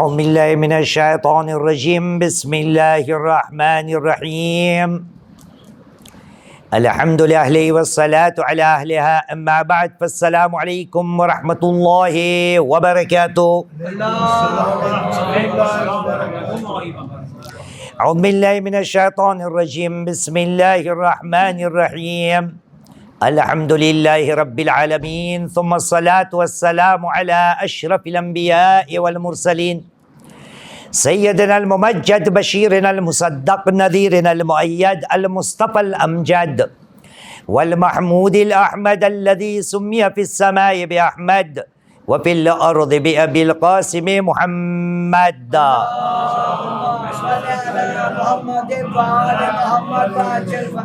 اعوذ باللہ من الشیطان الرجیم بسم اللہ الرحمن الرحیم الحمد للہ والصلاة علی اہلہا اما بعد فالسلام علیکم ورحمۃ اللہ وبرکاتہ۔ اعوذ باللہ من الشیطان الرجیم بسم اللہ الرحمن الرحیم الحمد للہ رب العالمین ثم الصلاة والسلام علی اشرف الانبیاء والمرسلین سیدنا الممجد بشیرنا المصدق نذیرنا المؤید المصطفى الامجد والمحمود الاحمد الذي سمي في السماء باحمد وفي الارض بابي القاسم محمد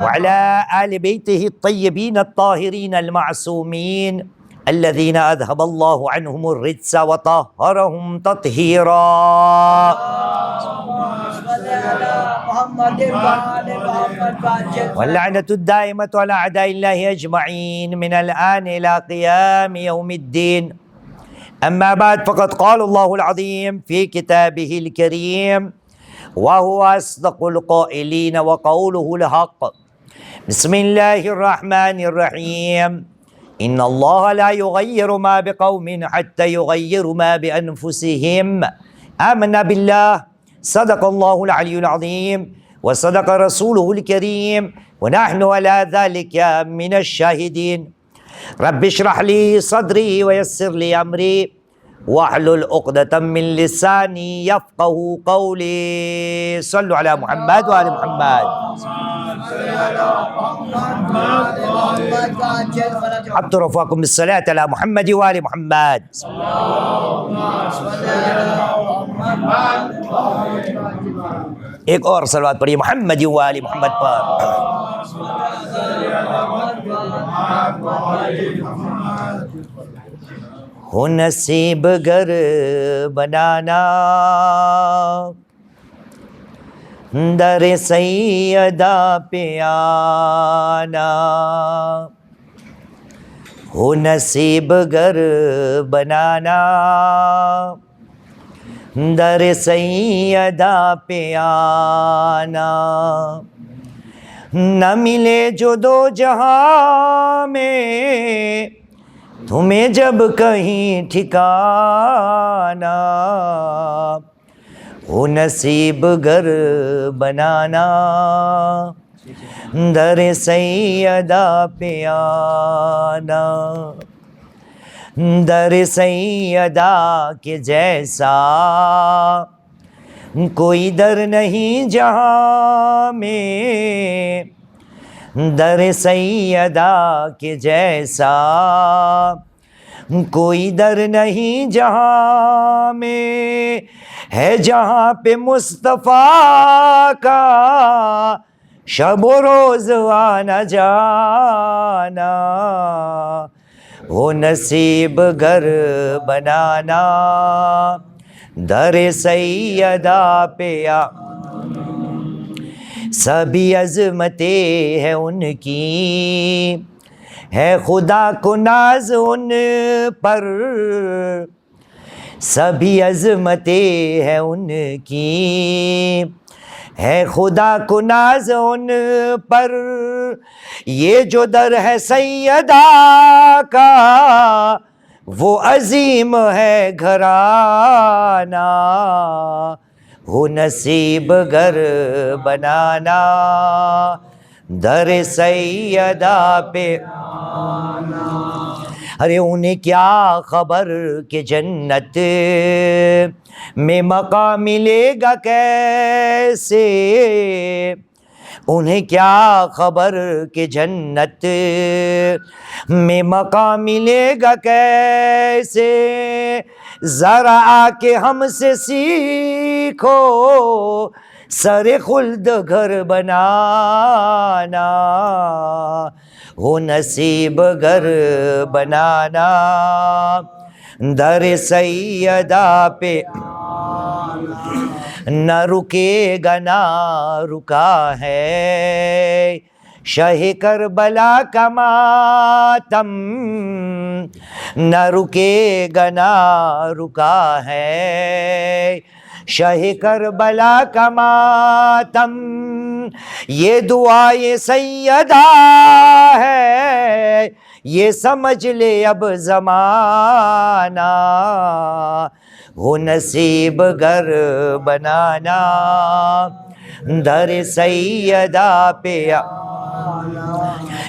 وعلى آل بيته الطيبين الطاهرين المعصومين الذين أذهب الله عنهم الرجس وطهرهم تطهيرا واللعنة الدائمة على أعداء الله أجمعين من الآن إلى قيام يوم الدين. أما بعد فقد قال الله العظيم في كتابه الكريم وهو أصدق القائلين وقوله الحق. بسم الله الرحمن الرحيم إن الله لا يغير ما بقوم حتى يغيروا ما بأنفسهم. آمنا بالله صدق الله العلي العظيم وصدق رسوله الكريم ونحن على ذلك من الشاهدين. رب اشرح لي صدري ويسر لي أمري واحلل عقدة من لساني يفقه قولي. صلوا على محمد وآل محمد. حبت رفاكم بالصلاة على محمد وآل محمد. ایک اور صلوات پڑھیے محمد وآل محمد پر. ہو نصیب گر بنانا در سیدہ پہ آنا. ہو نصیب گر بنانا در سیدہ پہ آنا. نہ ملے جو دو جہاں میں تمہیں جب کہیں ٹھکانا. ہو نصیب گر بنانا در سیدہ پہ آنا. در سیدہ کے جیسا کوئی در نہیں جہاں میں. در سیدہ کے جیسا کوئی در نہیں جہاں میں. ہے جہاں پہ مصطفیٰ کا شب و روز آنا جانا. ہو نصیب گر بنانا در سیدہ پہ سبھی عظمتیں ہیں ان کی ہے خدا کو ناز ان پر. سبھی عظمتیں ہیں ان کی ہے خدا کو ناز ان پر. یہ جو در ہے سیدہ کا وہ عظیم ہے گھرانہ. ہو نصیب گر بنانا در سیدہ پہ. ارے انہیں کیا خبر کہ جنت میں مقام ملے گا کیسے. انہیں کیا خبر کہ جنت میں مقام ملے گا کیسے. ذرا آ کے ہم سے سیکھو سر خلد گھر بنانا. ہو نصیب گھر بنانا در سیدہ پہ نہ رکے گا نہ رکا ہے شاہ کربلا کا ماتم نہ رکے گا نہ رکا ہے شاہ کربلا کا ماتم، یہ دعائے سیدہ ہے، یہ سمجھ لے اب زمانہ، ہو نصیب گھر بنانا، در سیدہ پہ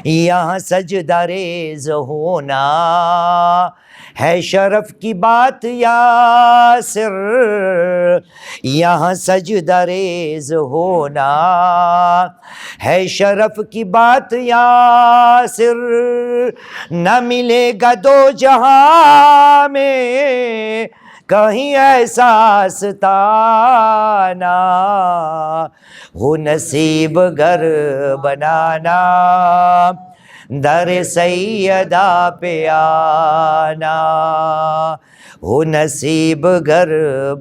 یہاں سجدہ ریز ہونا، ہے شرف کی بات یاسر، یہاں سجدہ ریز ہونا، ہے شرف کی بات یاسر، نہ ملے گا دو جہاں میں کہیں ایسا آستانہ، ہو نصیب گھر بنانا، در سیدہ پہ آنا، ہو نصیب گھر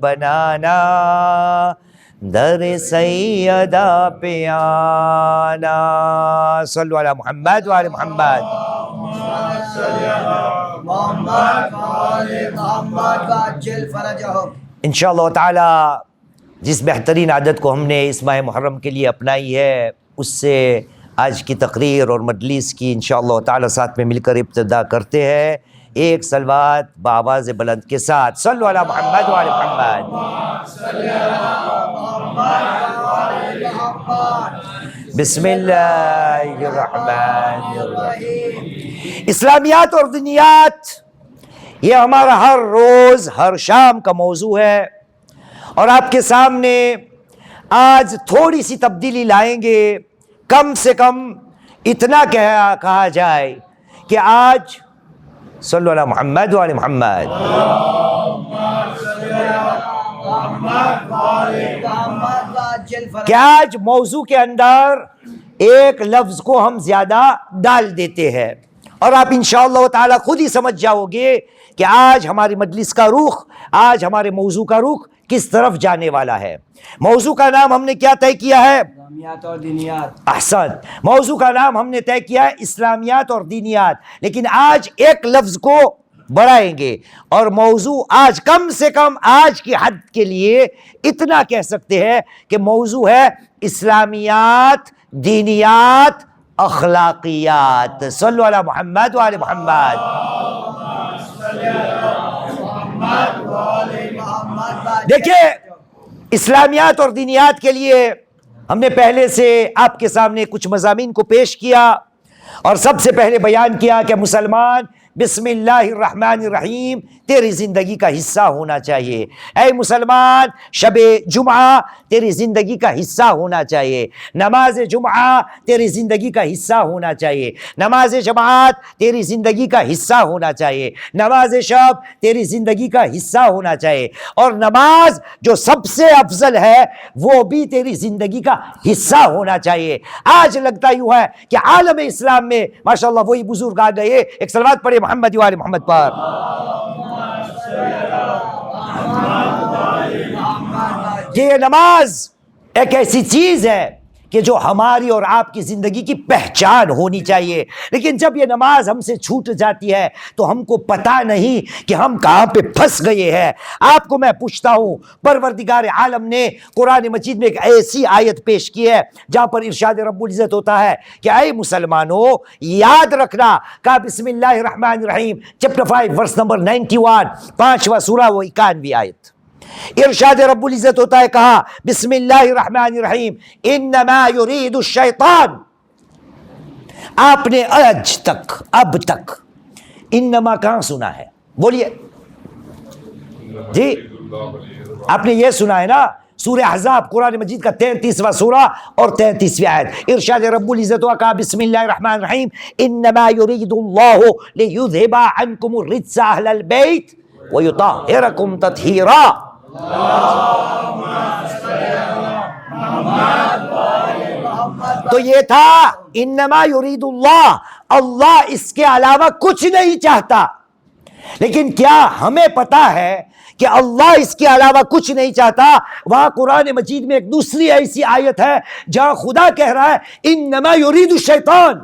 بنانا، در سیدہ پہ آنا۔ صلو علی محمد وعلی محمد۔ انشاءاللہ تعالی جس بہترین عادت کو ہم نے اس ماہ محرم کے لیے اپنائی ہے، اس سے آج کی تقریر اور مجلس کی انشاءاللہ تعالی ساتھ میں مل کر ابتدا کرتے ہیں، ایک صلوات بآواز بلند کے ساتھ۔ صلو علی محمد وعلی محمد۔ بسم اللہ الرحمن الرحیم۔ اسلامیات اور دینیات یہ ہمارا ہر روز ہر شام کا موضوع ہے، اور آپ کے سامنے آج تھوڑی سی تبدیلی لائیں گے۔ کم سے کم اتنا کہا جائے کہ آج صلو علی محمد وعلی محمد، کہ آج موضوع کے اندر ایک لفظ کو ہم زیادہ ڈال دیتے ہیں، اور آپ انشاءاللہ تعالی خود ہی سمجھ جاؤ گے کہ آج ہماری مجلس کا رخ، آج ہمارے موضوع کا رخ کس طرف جانے والا ہے۔ موضوع کا نام ہم نے کیا طے کیا ہے؟ اسلامیات اور دینیات۔ احسن، موضوع کا نام ہم نے طے کیا ہے اسلامیات اور دینیات، لیکن آج ایک لفظ کو بڑھائیں گے، اور موضوع آج کم سے کم آج کی حد کے لیے اتنا کہہ سکتے ہیں کہ موضوع ہے اسلامیات، دینیات، اخلاقیات۔ صلو علی محمد وعلی محمد۔ دیکھیں، اسلامیات اور دینیات کے لیے ہم نے پہلے سے آپ کے سامنے کچھ مضامین کو پیش کیا، اور سب سے پہلے بیان کیا کہ مسلمان بسم اللہ الرحمن الرحیم تیری زندگی کا حصہ ہونا چاہیے۔ اے مسلمان، شب جمعہ تیری زندگی کا حصہ ہونا چاہیے، نماز جمعہ تیری زندگی کا حصہ ہونا چاہیے، نماز جماعت تیری زندگی کا حصہ ہونا چاہیے، نماز شب تیری زندگی کا حصہ ہونا چاہیے، اور نماز جو سب سے افضل ہے وہ بھی تیری زندگی کا حصہ ہونا چاہیے۔ آج لگتا یوں ہے کہ عالم اسلام میں ماشاءاللہ وہی بزرگ آ گئے، ایک صلوات پڑھے محمد وآل محمد پر۔ یہ نماز ایک ایسی چیز ہے کہ جو ہماری اور آپ کی زندگی کی پہچان ہونی چاہیے، لیکن جب یہ نماز ہم سے چھوٹ جاتی ہے تو ہم کو پتہ نہیں کہ ہم کہاں پہ پھنس گئے ہیں۔ آپ کو میں پوچھتا ہوں، پروردگار عالم نے قرآن مجید میں ایک ایسی آیت پیش کی ہے جہاں پر ارشاد رب العزت ہوتا ہے کہ اے مسلمانوں یاد رکھنا، کہا بسم اللہ الرحمن الرحیم، چیپٹر 5 ورس نمبر 91، 5واں سورہ و 91 آیت۔ ارشاد رب العزت ہوتا ہے، کہا بسم اللہ الرحمن الرحیم، انما یرید الشیطان۔ آپ نے آج تک اب تک انما کہاں سنا ہے؟ بولیے جی، آپ نے یہ سنا ہے نا، سورہ احزاب قرآن مجید کا 33واں سورہ اور 33ویں آیت۔ ارشاد رب العزت ہوا، کہا بسم اللہ الرحمن الرحیم، انما یرید اللہ لیذھب عنکم الرجس اہل البیت ویطہرکم تطہیرا۔ تو یہ تھا انما یرید اللہ، اللہ اس کے علاوہ کچھ نہیں چاہتا۔ لیکن کیا ہمیں پتا ہے کہ اللہ اس کے علاوہ کچھ نہیں چاہتا؟ وہاں قرآن مجید میں ایک دوسری ایسی آیت ہے جہاں خدا کہہ رہا ہے انما یرید الشیطان،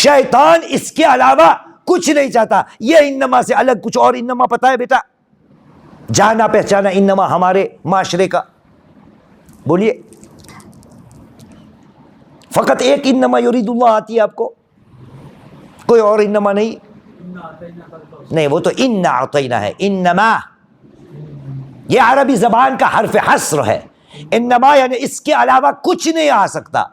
شیطان اس کے علاوہ کچھ نہیں چاہتا۔ یہ انما سے الگ کچھ اور انما پتا ہے بیٹا؟ جانا پہچانا انما ہمارے معاشرے کا، بولیے فقط ایک انما یرید اللہ آتی ہے آپ کو، کوئی اور انما نہیں، وہ تو انا اعطینا ہے، انما یہ عربی زبان کا حرف حصر ہے، انما یعنی اس کے علاوہ کچھ نہیں آ سکتا۔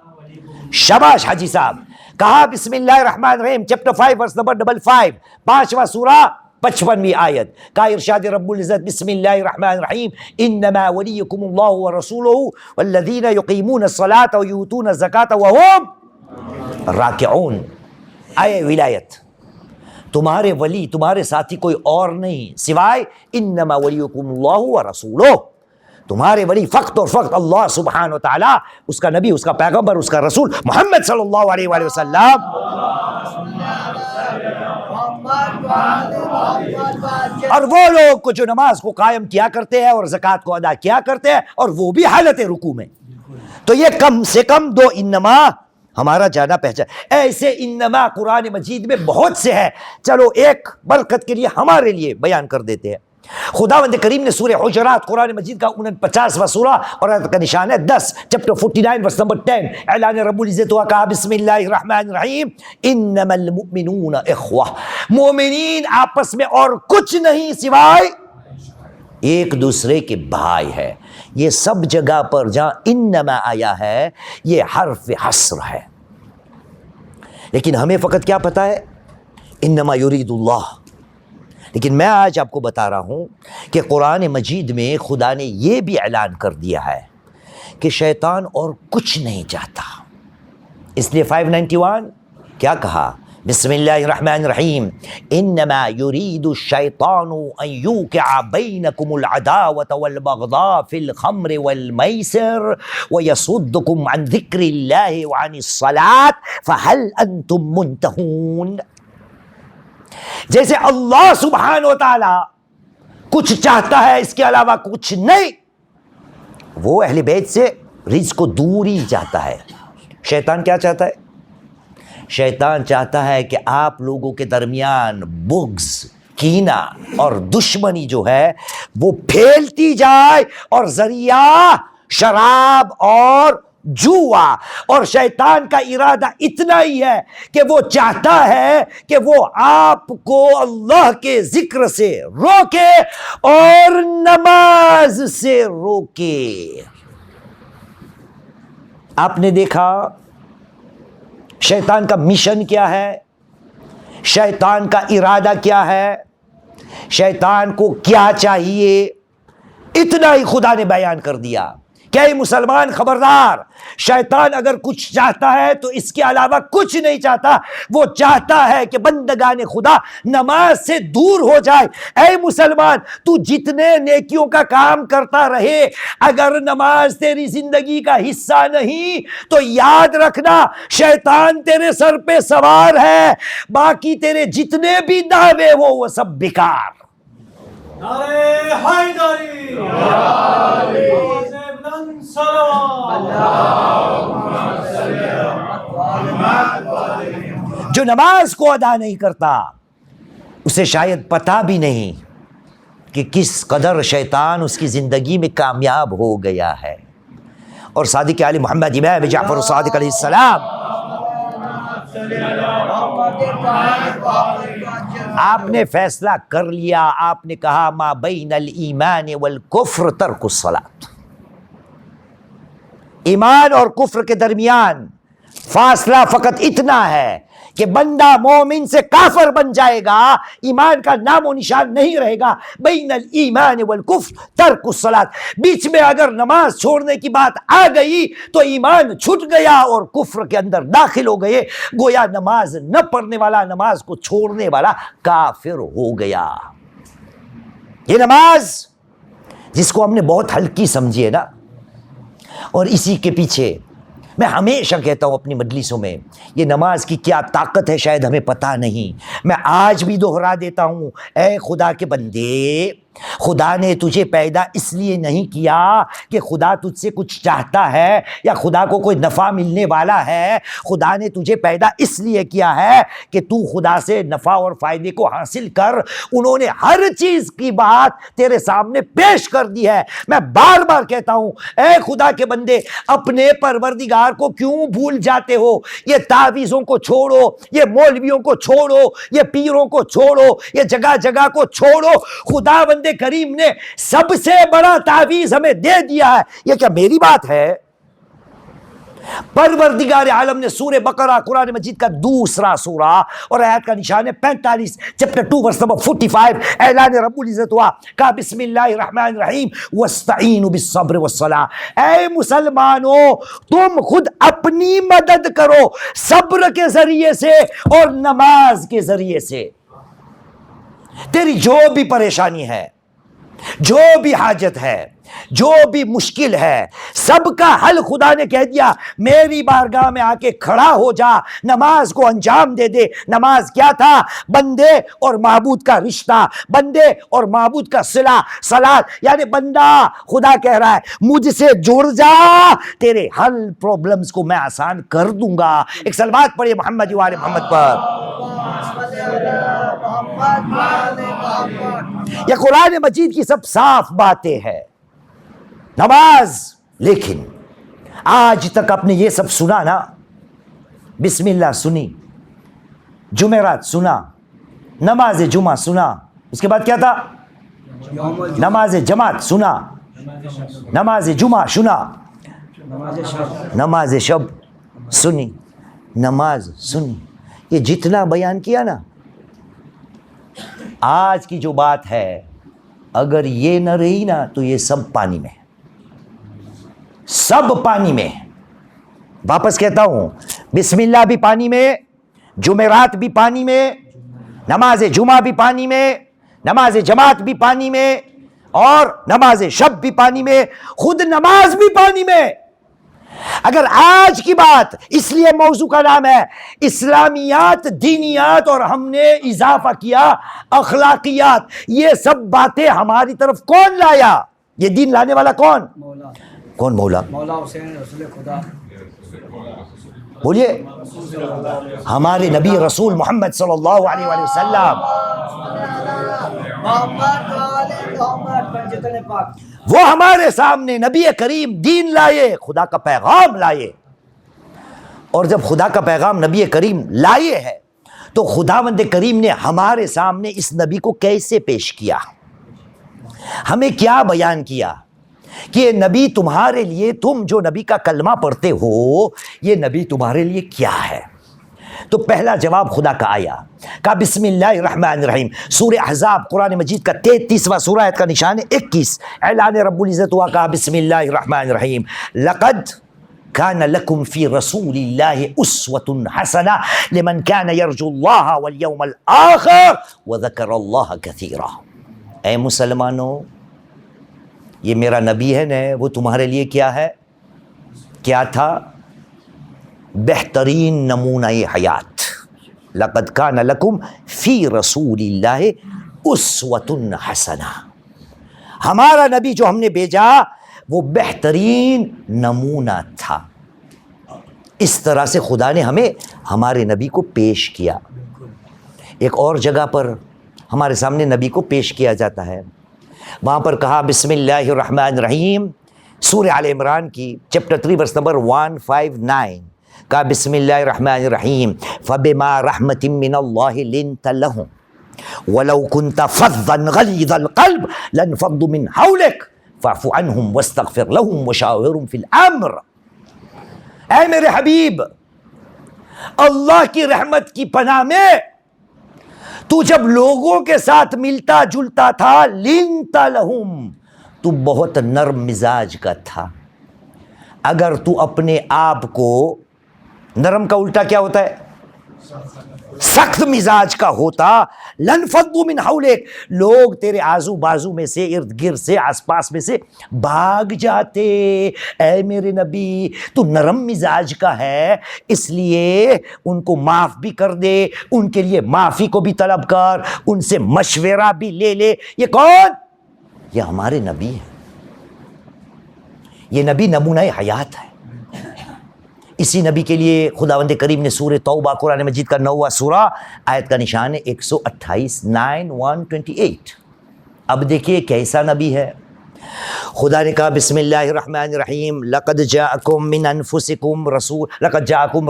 شاباش حاجی صاحب، کہا بسم اللہ الرحمن الرحیم چیپٹر 5 ورس نمبر 55، 5واں سورہ 55ویں آیت، کا ارشاد رب العزت بسم اللہ الرحمن الرحیم انما ولیکم اللہ ورسولہ والذین یقیمون الصلاۃ ویؤتون الزکاۃ وہم راکعون۔ آئے ولایت، تمہارے ولی تمہارے ساتھی کوئی اور نہیں سوائے انما ولیکم اللہ ورسولہ، تمہارے ولی فقط اور فقط اللہ سبحانہ وتعالی، اس کا نبی، اس کا پیغمبر، اس کا رسول محمد صلی اللہ علیہ وآلہ وسلم۔ اور وہ لوگ کو جو نماز کو قائم کیا کرتے ہیں اور زکوٰۃ کو ادا کیا کرتے ہیں، اور وہ بھی حالت رکوع میں۔ تو یہ کم سے کم دو انما ہمارا جانا پہچان۔ ایسے انما قرآن مجید میں بہت سے ہیں، چلو ایک برکت کے لیے ہمارے لیے بیان کر دیتے ہیں۔ خداوند کریم نے سورہ حجرات قرآن مجید کا 49واں سورہ اور آیت کا نشان ہے 10 چیپٹر 49 ورس نمبر 10، اعلان رب العزت ہوا، کہا بسم اللہ الرحمن الرحیم انما المؤمنون اخوہ، مومنین آپس میں اور کچھ نہیں سوائے ایک دوسرے کے بھائی ہے۔ یہ سب جگہ پر جہاں انما آیا ہے یہ حرف حصر ہے، لیکن ہمیں فقط کیا پتا ہے انما یرید اللہ۔ لیکن میں آج آپ کو بتا رہا ہوں کہ قرآن مجید میں خدا نے یہ بھی اعلان کر دیا ہے کہ شیطان اور کچھ نہیں چاہتا، اس لیے 591 کیا کہا، بسم اللہ الرحمن الرحیم انما یرید الشیطان ان یوقع بینکم العداوۃ والبغضاء فی الخمر والمیسر ویصدکم عن ذکر اللہ وعن الصلاۃ فہل انتم منتہون۔ جیسے اللہ سبحانہ و تعالی کچھ چاہتا ہے اس کے علاوہ کچھ نہیں، وہ اہل بیت سے رزق کو دور ہی چاہتا ہے۔ شیطان کیا چاہتا ہے؟ شیطان چاہتا ہے کہ آپ لوگوں کے درمیان بغض، کینہ اور دشمنی جو ہے وہ پھیلتی جائے، اور ذریعہ شراب اور جوا۔ اور شیطان کا ارادہ اتنا ہی ہے کہ وہ چاہتا ہے کہ وہ آپ کو اللہ کے ذکر سے روکے اور نماز سے روکے۔ آپ نے دیکھا شیطان کا مشن کیا ہے، شیطان کا ارادہ کیا ہے، شیطان کو کیا چاہیے، اتنا ہی خدا نے بیان کر دیا کہ اے مسلمان خبردار، شیطان اگر کچھ چاہتا ہے تو اس کے علاوہ کچھ نہیں چاہتا، وہ چاہتا ہے کہ بندگان خدا نماز سے دور ہو جائے۔ اے مسلمان، تو جتنے نیکیوں کا کام کرتا رہے، اگر نماز تیری زندگی کا حصہ نہیں تو یاد رکھنا شیطان تیرے سر پہ سوار ہے، باقی تیرے جتنے بھی دعوے وہ سب بیکار۔ نعرہ حیدری، جو نماز کو ادا نہیں کرتا اسے شاید پتہ بھی نہیں کہ کس قدر شیطان اس کی زندگی میں کامیاب ہو گیا ہے۔ اور صادق علی محمد امام جعفر الصادق علیہ السلام، آپ نے فیصلہ کر لیا، آپ نے کہا ما بین الایمان والکفر ترک الصلاۃ، ایمان اور کفر کے درمیان فاصلہ فقط اتنا ہے کہ بندہ مومن سے کافر بن جائے گا، ایمان کا نام و نشان نہیں رہے گا۔ بین الایمان والکفر ترک الصلاۃ، بیچ میں اگر نماز چھوڑنے کی بات آ گئی تو ایمان چھٹ گیا اور کفر کے اندر داخل ہو گئے، گویا نماز نہ پڑھنے والا، نماز کو چھوڑنے والا کافر ہو گیا۔ یہ نماز جس کو ہم نے بہت ہلکی سمجھی ہے نا، اور اسی کے پیچھے میں ہمیشہ کہتا ہوں اپنی مجلسوں میں، یہ نماز کی کیا طاقت ہے شاید ہمیں پتہ نہیں۔ میں آج بھی دوہرا دیتا ہوں، اے خدا کے بندے، خدا نے تجھے پیدا اس لیے نہیں کیا کہ خدا تجھ سے کچھ چاہتا ہے یا خدا کو کوئی نفع ملنے والا ہے. خدا نے تجھے پیدا اس لیے کیا ہے کہ تو خدا سے نفع اور فائدے کو حاصل کر. انہوں نے ہر چیز کی بات تیرے سامنے پیش کر دی ہے. میں بار بار کہتا ہوں اے خدا کے بندے, اپنے پروردگار کو کیوں بھول جاتے ہو؟ یہ تعویذوں کو چھوڑو, یہ مولویوں کو چھوڑو, یہ پیروں کو چھوڑو, یہ جگہ جگہ کو چھوڑو. خدا بند کریم نے سب سے بڑا تعویذ ہمیں دے دیا ہے. یہ کیا میری بات ہے؟ پروردگار عالم نے سورہ بقرہ قرآن مجید کا دوسرا سورہ اور آیت کا نشان ہے 45 چیپٹر 2 ورس نمبر 45 اعلان رب العزت ہوا, کہا بسم اللہ الرحمن الرحیم واستعینوا بالصبر والصلاۃ. اے مسلمانوں, تم خود اپنی مدد کرو صبر کے ذریعے سے اور نماز کے ذریعے سے. تیری جو بھی پریشانی ہے, جو بھی حاجت ہے, جو بھی مشکل ہے, سب کا حل خدا نے کہہ دیا. میری بارگاہ میں آ کے کھڑا ہو جا, نماز کو انجام دے دے. نماز کیا تھا؟ بندے اور معبود کا رشتہ, بندے اور معبود کا صلہ, صلات. یعنی بندہ خدا کہہ رہا ہے مجھ سے جڑ جا, تیرے حل پرابلمز کو میں آسان کر دوں گا. ایک صلوات پڑھیے محمد وآل محمد پر. یہ قرآن مجید کی سب صاف باتیں ہیں. نماز, لیکن آج تک آپ نے یہ سب سنا نا, بسم اللہ سنی, جمعرات سنا, نماز جمعہ سنا, اس کے بعد کیا تھا؟ نماز جماعت سنا, نماز جمعہ سنا, نماز شب سنی, نماز سنی. یہ جتنا بیان کیا نا, آج کی جو بات ہے, اگر یہ نہ رہی نا تو یہ سب پانی میں, سب پانی میں. واپس کہتا ہوں, بسم اللہ بھی پانی میں, جمعرات بھی پانی میں, نماز جمعہ بھی پانی میں, نماز جماعت بھی پانی میں, اور نماز شب بھی پانی میں, خود نماز بھی پانی میں. اگر آج کی بات, اس لیے موضوع کا نام ہے اسلامیات, دینیات, اور ہم نے اضافہ کیا اخلاقیات. یہ سب باتیں ہماری طرف کون لایا؟ یہ دین لانے والا کون؟ مولا. کون مولا؟ مولا حسین رسول خدا. بولیے, ہمارے نبی رسول محمد صلی اللہ علیہ وآلہ وسلم. وہ ہمارے سامنے نبی کریم دین لائے, خدا کا پیغام لائے. اور جب خدا کا پیغام نبی کریم لائے ہے تو خداوند کریم نے ہمارے سامنے اس نبی کو کیسے پیش کیا, ہمیں کیا بیان کیا کہ یہ نبی تمہارے لیے, تم جو نبی کا کلمہ پڑھتے ہو, یہ نبی تمہارے لیے کیا ہے؟ تو پہلا جواب خدا کا آیا, کہا بسم اللہ الرحمن الرحیم. سورہ احزاب قرآن مجید کا 33واں سورہ, آیت کا نشان ہے 21, اعلان رب العزت ہوا, کہا بسم اللہ الرحمن الرحیم لقد كان لكم في رسول الله أسوة حسنة لمن كان يرجو الله واليوم الآخر وذكر الله كثيرا. اے مسلمانوں, یہ میرا نبی ہے نا, وہ تمہارے لیے کیا ہے؟ کیا تھا؟ بہترین نمونہ حیات. لقد كان لكم في رسول الله أسوة حسنة. ہمارا نبی جو ہم نے بھیجا وہ بہترین نمونہ تھا. اس طرح سے خدا نے ہمیں ہمارے نبی کو پیش کیا. ایک اور جگہ پر ہمارے سامنے نبی کو پیش کیا جاتا ہے, وہاں پر کہا بسم اللہ الرحمن الرحیم, سورہ آل عمران کی چیپٹر 3 ورس نمبر 159, کہا بسم اللہ الرحمن الرحیم فبما رحمت من اللہ لنت لهم ولو كنت فظا غلیظ القلب لانفضوا من حولک فاعف عنهم واستغفر لهم وشاورهم في الامر. اے میرے حبیب, اللہ کی رحمت کی پناہ میں تو جب لوگوں کے ساتھ ملتا جلتا تھا, لنت لهم, تو بہت نرم مزاج کا تھا. اگر تو اپنے آپ کو, نرم کا الٹا کیا ہوتا ہے؟ سخت مزاج کا ہوتا, لنفضوا من حولک, لوگ تیرے آزو بازو میں سے, ارد گرد سے, آس پاس میں سے بھاگ جاتے. اے میرے نبی, تو نرم مزاج کا ہے, اس لیے ان کو معاف بھی کر دے, ان کے لیے معافی کو بھی طلب کر, ان سے مشورہ بھی لے لے. یہ کون؟ یہ ہمارے نبی ہیں. یہ نبی نمونہ حیات ہے. اسی نبی کے لیے خداوند کریم نے سورہ توبہ قرآن مجید کا 9واں سورہ آیت کا نشان ہے 128 9:128. اب دیکھیے کیسا نبی ہے. خدا نے کہا بسم اللہ الرحمن الرحیم لقد جاءکم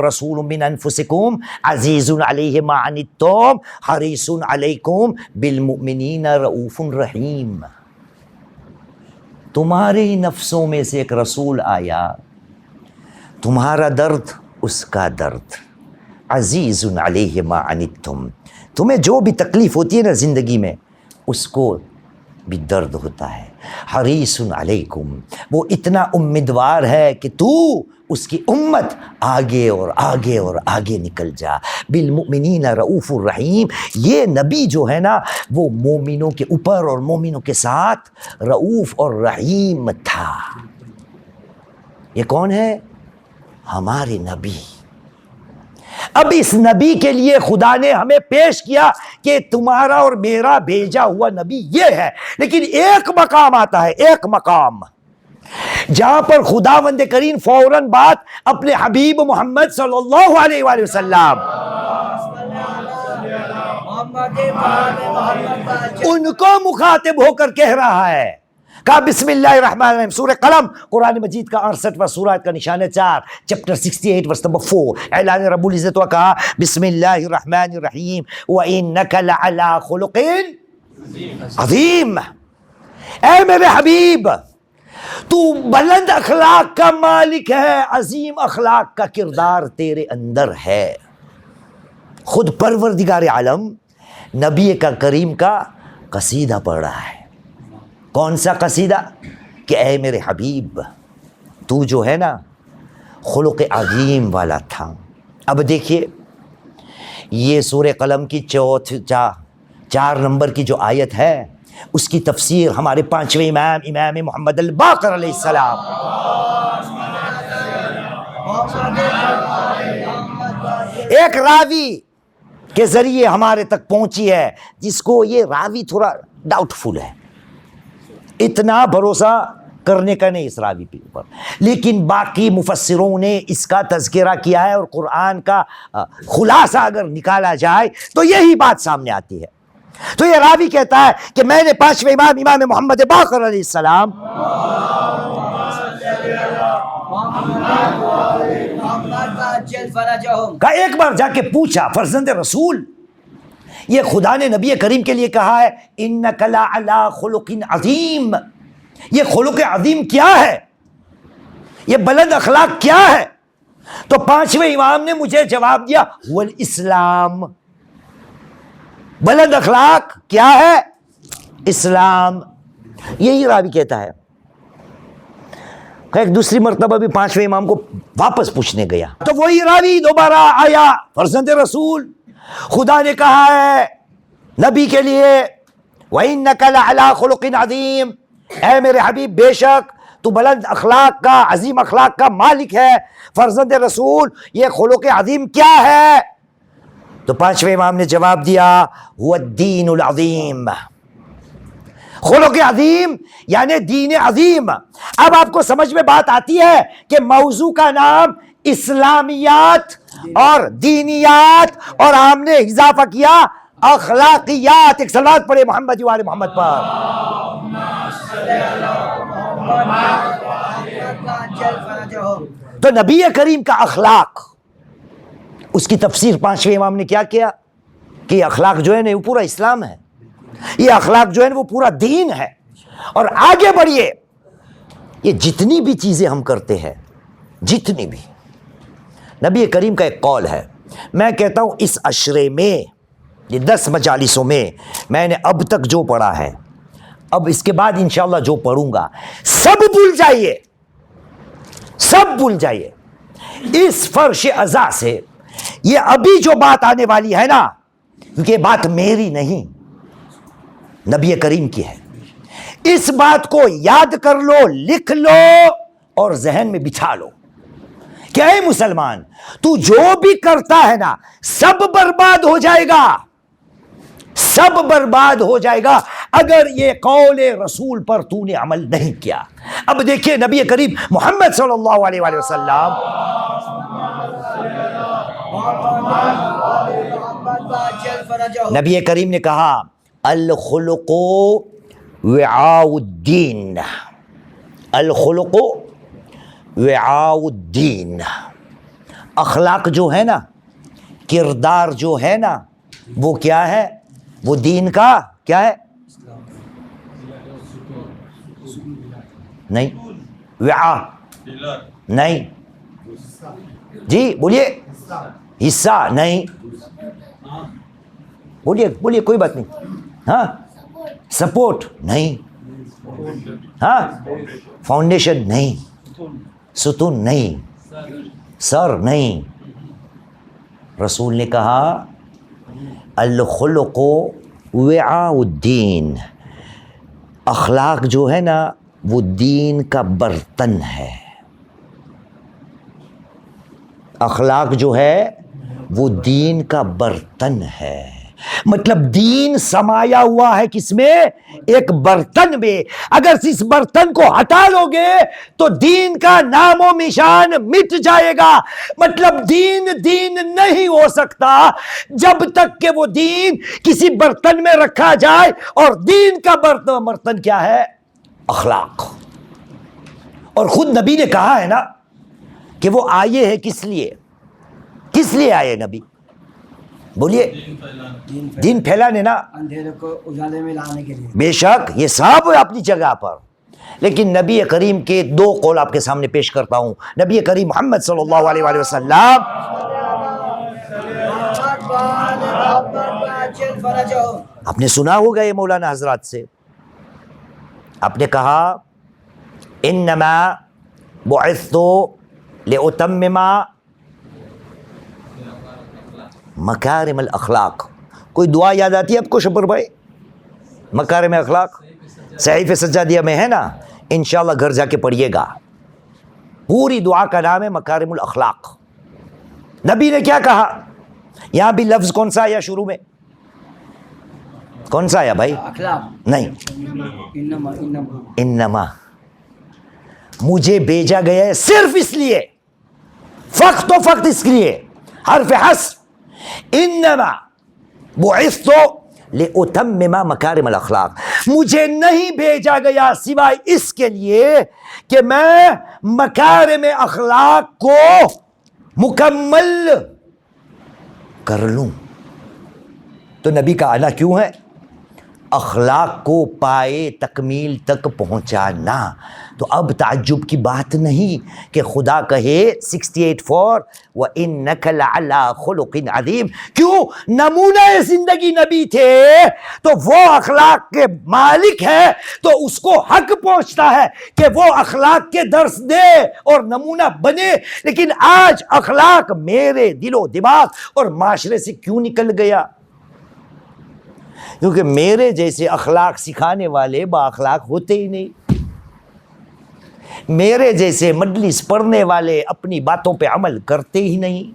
رسول من انفسکم عزیز علیہ ما عنتم حریص علیکم بالمؤمنین رؤوف رحیم. تمہارے ہی نفسوں میں سے ایک رسول آیا، تمہارا درد اس کا درد، عزیز علیہ ما عنتم، تمہیں جو بھی تکلیف ہوتی ہے نا زندگی میں اس کو بھی درد ہوتا ہے. حریص علیکم، وہ اتنا امیدوار ہے کہ تو اس کی امت آگے اور آگے اور آگے نکل جا. بالمؤمنین رؤوف الرحیم، یہ نبی جو ہے نا وہ مومنوں کے اوپر اور مومنوں کے ساتھ رؤوف اور رحیم تھا. یہ کون ہے؟ ہمارے نبی. اب اس نبی کے لیے خدا نے ہمیں پیش کیا کہ تمہارا اور میرا بھیجا ہوا نبی یہ ہے. لیکن ایک مقام آتا ہے، ایک مقام جہاں پر خداوند کریم فوراً بات اپنے حبیب محمد صلی اللہ علیہ وآلہ وسلم ان کو مخاطب ہو کر کہہ رہا ہے. کہا بسم اللہ الرحمن الرحیم. سورہ قلم قرآن مجید کا 68واں سورہ کا نشان ہے 4 چیپٹر 68 ورس نمبر 4. اعلان رب العزت و کہا بسم اللہ الرحمن الرحیم وَإِنَّكَ لَعَلَىٰ خُلُقٍ عظیم. اے میرے حبیب تو بلند اخلاق کا مالک ہے، عظیم اخلاق کا کردار تیرے اندر ہے. خود پروردگار عالم نبی کا کریم کا قصیدہ پڑھ رہا ہے. کون سا قصیدہ؟ کہ اے میرے حبیب تو جو ہے نا خلق عظیم والا تھا. اب دیکھیے یہ سورہ قلم کی 4 نمبر کی جو آیت ہے اس کی تفسیر ہمارے 5ویں امام محمد الباقر علیہ السلام ایک راوی کے ذریعے ہمارے تک پہنچی ہے، جس کو یہ راوی تھوڑا ڈاؤٹ فل ہے، اتنا بھروسہ کرنے کا نہیں اس راوی کے اوپر، لیکن باقی مفسروں نے اس کا تذکرہ کیا ہے اور قرآن کا خلاصہ اگر نکالا جائے تو یہی بات سامنے آتی ہے. تو یہ راوی کہتا ہے کہ میں نے 5ویں امام محمد باقر علیہ السلام کا ایک بار جا کے پوچھا، فرزند رسول یہ خدا نے نبی کریم کے لیے کہا ہے انک لعلی خلق عظیم، یہ خلق عظیم کیا ہے، یہ بلند اخلاق کیا ہے؟ تو 5ویں امام نے مجھے جواب دیا هو الاسلام. بلند اخلاق کیا ہے؟ اسلام. یہی راوی کہتا ہے. ایک دوسری مرتبہ بھی 5ویں امام کو واپس پوچھنے گیا تو وہی راوی دوبارہ آیا، فرزند رسول خدا نے کہا ہے نبی کے لیے وَإِنَّكَ لَعَلَىٰ خُلُقٍ عَظِيمٍ، اے میرے حبیب بے شک تو بلند اخلاق کا، عظیم اخلاق کا مالک ہے. فرزند رسول یہ خلق عظیم کیا ہے؟ تو 5ویں امام نے جواب دیا هو الدین العظیم. خلق عظیم یعنی دین عظیم. اب آپ کو سمجھ میں بات آتی ہے کہ موضوع کا نام اسلامیات اور دینیات اور ہم نے اضافہ کیا اخلاقیات. ایک صلوات پڑھے محمد وآل محمد پر. تو نبی کریم کا اخلاق، اس کی تفسیر 5ویں امام نے کیا کیا کہ یہ اخلاق جو ہے نا وہ پورا اسلام ہے، یہ اخلاق جو ہے نا وہ پورا دین ہے. اور آگے بڑھیے، یہ جتنی بھی چیزیں ہم کرتے ہیں، جتنی بھی، نبی کریم کا ایک قول ہے. میں کہتا ہوں اس عشرے میں، یہ 10 مجالسوں میں نے اب تک جو پڑھا ہے، اب اس کے بعد انشاءاللہ جو پڑھوں گا سب بھول جائیے، سب بھول جائیے. اس فرش عزا سے یہ ابھی جو بات آنے والی ہے نا، کیونکہ یہ بات میری نہیں نبی کریم کی ہے، اس بات کو یاد کر لو، لکھ لو اور ذہن میں بٹھا لو کہ اے مسلمان تو جو بھی کرتا ہے نا سب برباد ہو جائے گا، سب برباد ہو جائے گا اگر یہ قول رسول پر تو نے عمل نہیں کیا۔ اب دیکھیے نبی کریم محمد صلی اللہ علیہ وآلہ وسلم نبی کریم نے کہا الخلق وعاء الدین، الخلق وعاء الدین، اخلاق جو ہے نا، کردار جو ہے نا، وہ کیا ہے؟ وہ دین کا کیا ہے؟ نہیں، وعاء نہیں، جی بولیے، حصہ نہیں، بولیے بولیے، کوئی بات نہیں، ہاں سپورٹ نہیں، ہاں فاؤنڈیشن نہیں، ستون نہیں، سر نہیں۔ رسول نے کہا الخلق وعاء الدین، اخلاق جو ہے نا وہ دین کا برتن ہے، اخلاق جو ہے وہ دین کا برتن ہے۔ مطلب دین سمایا ہوا ہے کس میں؟ ایک برتن میں، اگر اس برتن کو ہٹا لو گے تو دین کا نام و نشان مٹ جائے گا۔ مطلب دین دین نہیں ہو سکتا جب تک کہ وہ دین کسی برتن میں رکھا جائے، اور دین کا برتن کیا ہے؟ اخلاق۔ اور خود نبی نے کہا ہے نا کہ وہ آئے ہیں کس لیے؟ کس لیے آئے نبی؟ بولیے، دین پھیلانے نا، اندھیرے کو اجالے میں لانے کے لیے۔ بے شک یہ سب ہے اپنی جگہ پر، لیکن نبی کریم کے دو قول آپ کے سامنے پیش کرتا ہوں۔ نبی کریم محمد صلی اللہ علیہ وآلہ وسلم آپ نے سنا ہوگا یہ مولانا حضرات سے، آپ نے کہا انما بعثت لأتمم مکارم الاخلاق۔ کوئی دعا یاد آتی ہے آپ کو شبر بھائی؟ مکارم اخلاق صحیفہ سجادیہ میں ہے نا، انشاءاللہ گھر جا کے پڑھیے گا، پوری دعا کا نام ہے مکارم الاخلاق۔ نبی نے کیا کہا؟ یہاں بھی لفظ کون سا آیا شروع میں؟ کون سا آیا بھائی؟ اخلاق نہیں، انما انما مجھے بھیجا گیا ہے صرف اس لیے، فقط و فقط اس لیے، حرف حصر، انما بعثت لأتمم مکارم الاخلاق، مجھے نہیں بھیجا گیا سوائے اس کے لیے کہ میں مکارم اخلاق کو مکمل کر لوں۔ تو نبی کا آنا کیوں ہے؟ اخلاق کو پائے تکمیل تک پہنچانا۔ تو اب تعجب کی بات نہیں کہ خدا کہے 68:4 وَإِنَّكَ لَعَلَىٰ خُلُقٍ عَظِيمٍ، کیوں؟ نمونہ زندگی نبی تھے تو وہ اخلاق کے مالک ہے، تو اس کو حق پہنچتا ہے کہ وہ اخلاق کے درس دے اور نمونہ بنے۔ لیکن آج اخلاق میرے دل و دماغ اور معاشرے سے کیوں نکل گیا؟ کیونکہ میرے جیسے اخلاق سکھانے والے با اخلاق ہوتے ہی نہیں، میرے جیسے مجلس پڑھنے والے اپنی باتوں پہ عمل کرتے ہی نہیں۔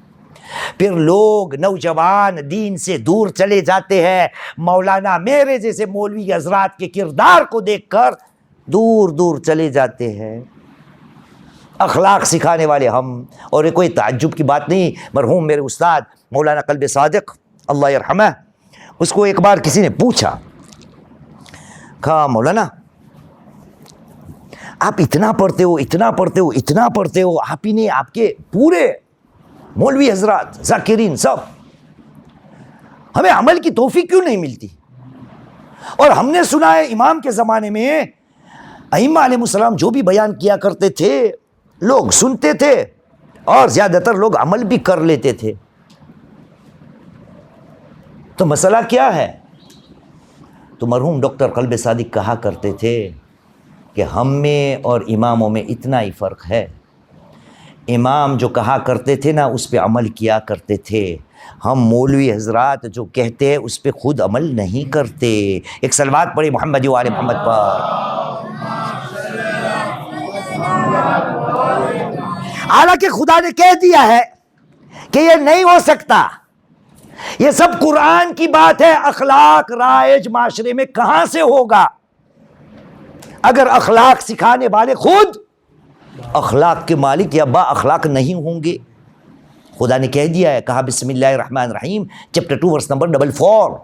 پھر لوگ نوجوان دین سے دور چلے جاتے ہیں، مولانا میرے جیسے مولوی حضرات کے کردار کو دیکھ کر دور دور چلے جاتے ہیں۔ اخلاق سکھانے والے ہم، اور یہ کوئی تعجب کی بات نہیں۔ مرحوم میرے استاد مولانا قلب صادق اللہ یرحمہ، اس کو ایک بار کسی نے پوچھا، کہا مولانا آپ اتنا پڑھتے ہو، اتنا پڑھتے ہو، اتنا پڑھتے ہو، آپ ہی نے، آپ کے پورے مولوی حضرات ذاکرین سب، ہمیں عمل کی توفیق کیوں نہیں ملتی؟ اور ہم نے سنا ہے امام کے زمانے میں ائمہ علیہ السلام جو بھی بیان کیا کرتے تھے لوگ سنتے تھے، اور زیادہ تر لوگ عمل بھی کر لیتے تھے، تو مسئلہ کیا ہے؟ تو مرحوم ڈاکٹر قلب صادق کہا کرتے تھے کہ ہم میں اور اماموں میں اتنا ہی فرق ہے، امام جو کہا کرتے تھے نا اس پہ عمل کیا کرتے تھے، ہم مولوی حضرات جو کہتے ہیں اس پہ خود عمل نہیں کرتے۔ ایک صلوات پڑھی محمد و آل محمد پر۔ حالانکہ خدا نے کہہ دیا ہے کہ یہ نہیں ہو سکتا، یہ سب قرآن کی بات ہے. اخلاق رائج معاشرے میں کہاں سے ہوگا اگر اخلاق سکھانے والے خود اخلاق کے مالک یا با اخلاق نہیں ہوں گے؟ خدا نے کہہ دیا ہے, کہا بسم اللہ الرحمن الرحیم, چیپٹر 2 ورس نمبر 44,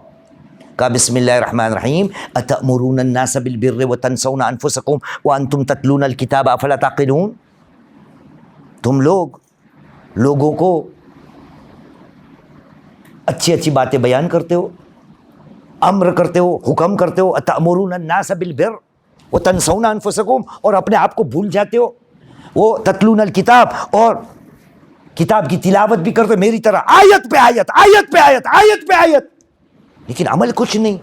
کہا بسم اللہ الرحمن الرحیم اتأمرون الناس بالبر وتنسون انفسکم وانتم تتلون الکتاب افلا تعقلون. تم لوگوں کو اچھی اچھی باتیں بیان کرتے ہو, امر کرتے ہو, حکم کرتے ہو. اتأمرون الناس بالبر وتنسون انفسکم, اور اپنے آپ کو بھول جاتے ہو. وہ تتلون الکتاب, اور کتاب کی تلاوت بھی کرتے میری طرح, آیت پہ آیت, آیت پہ آیت, آیت پہ آیت, لیکن عمل کچھ نہیں,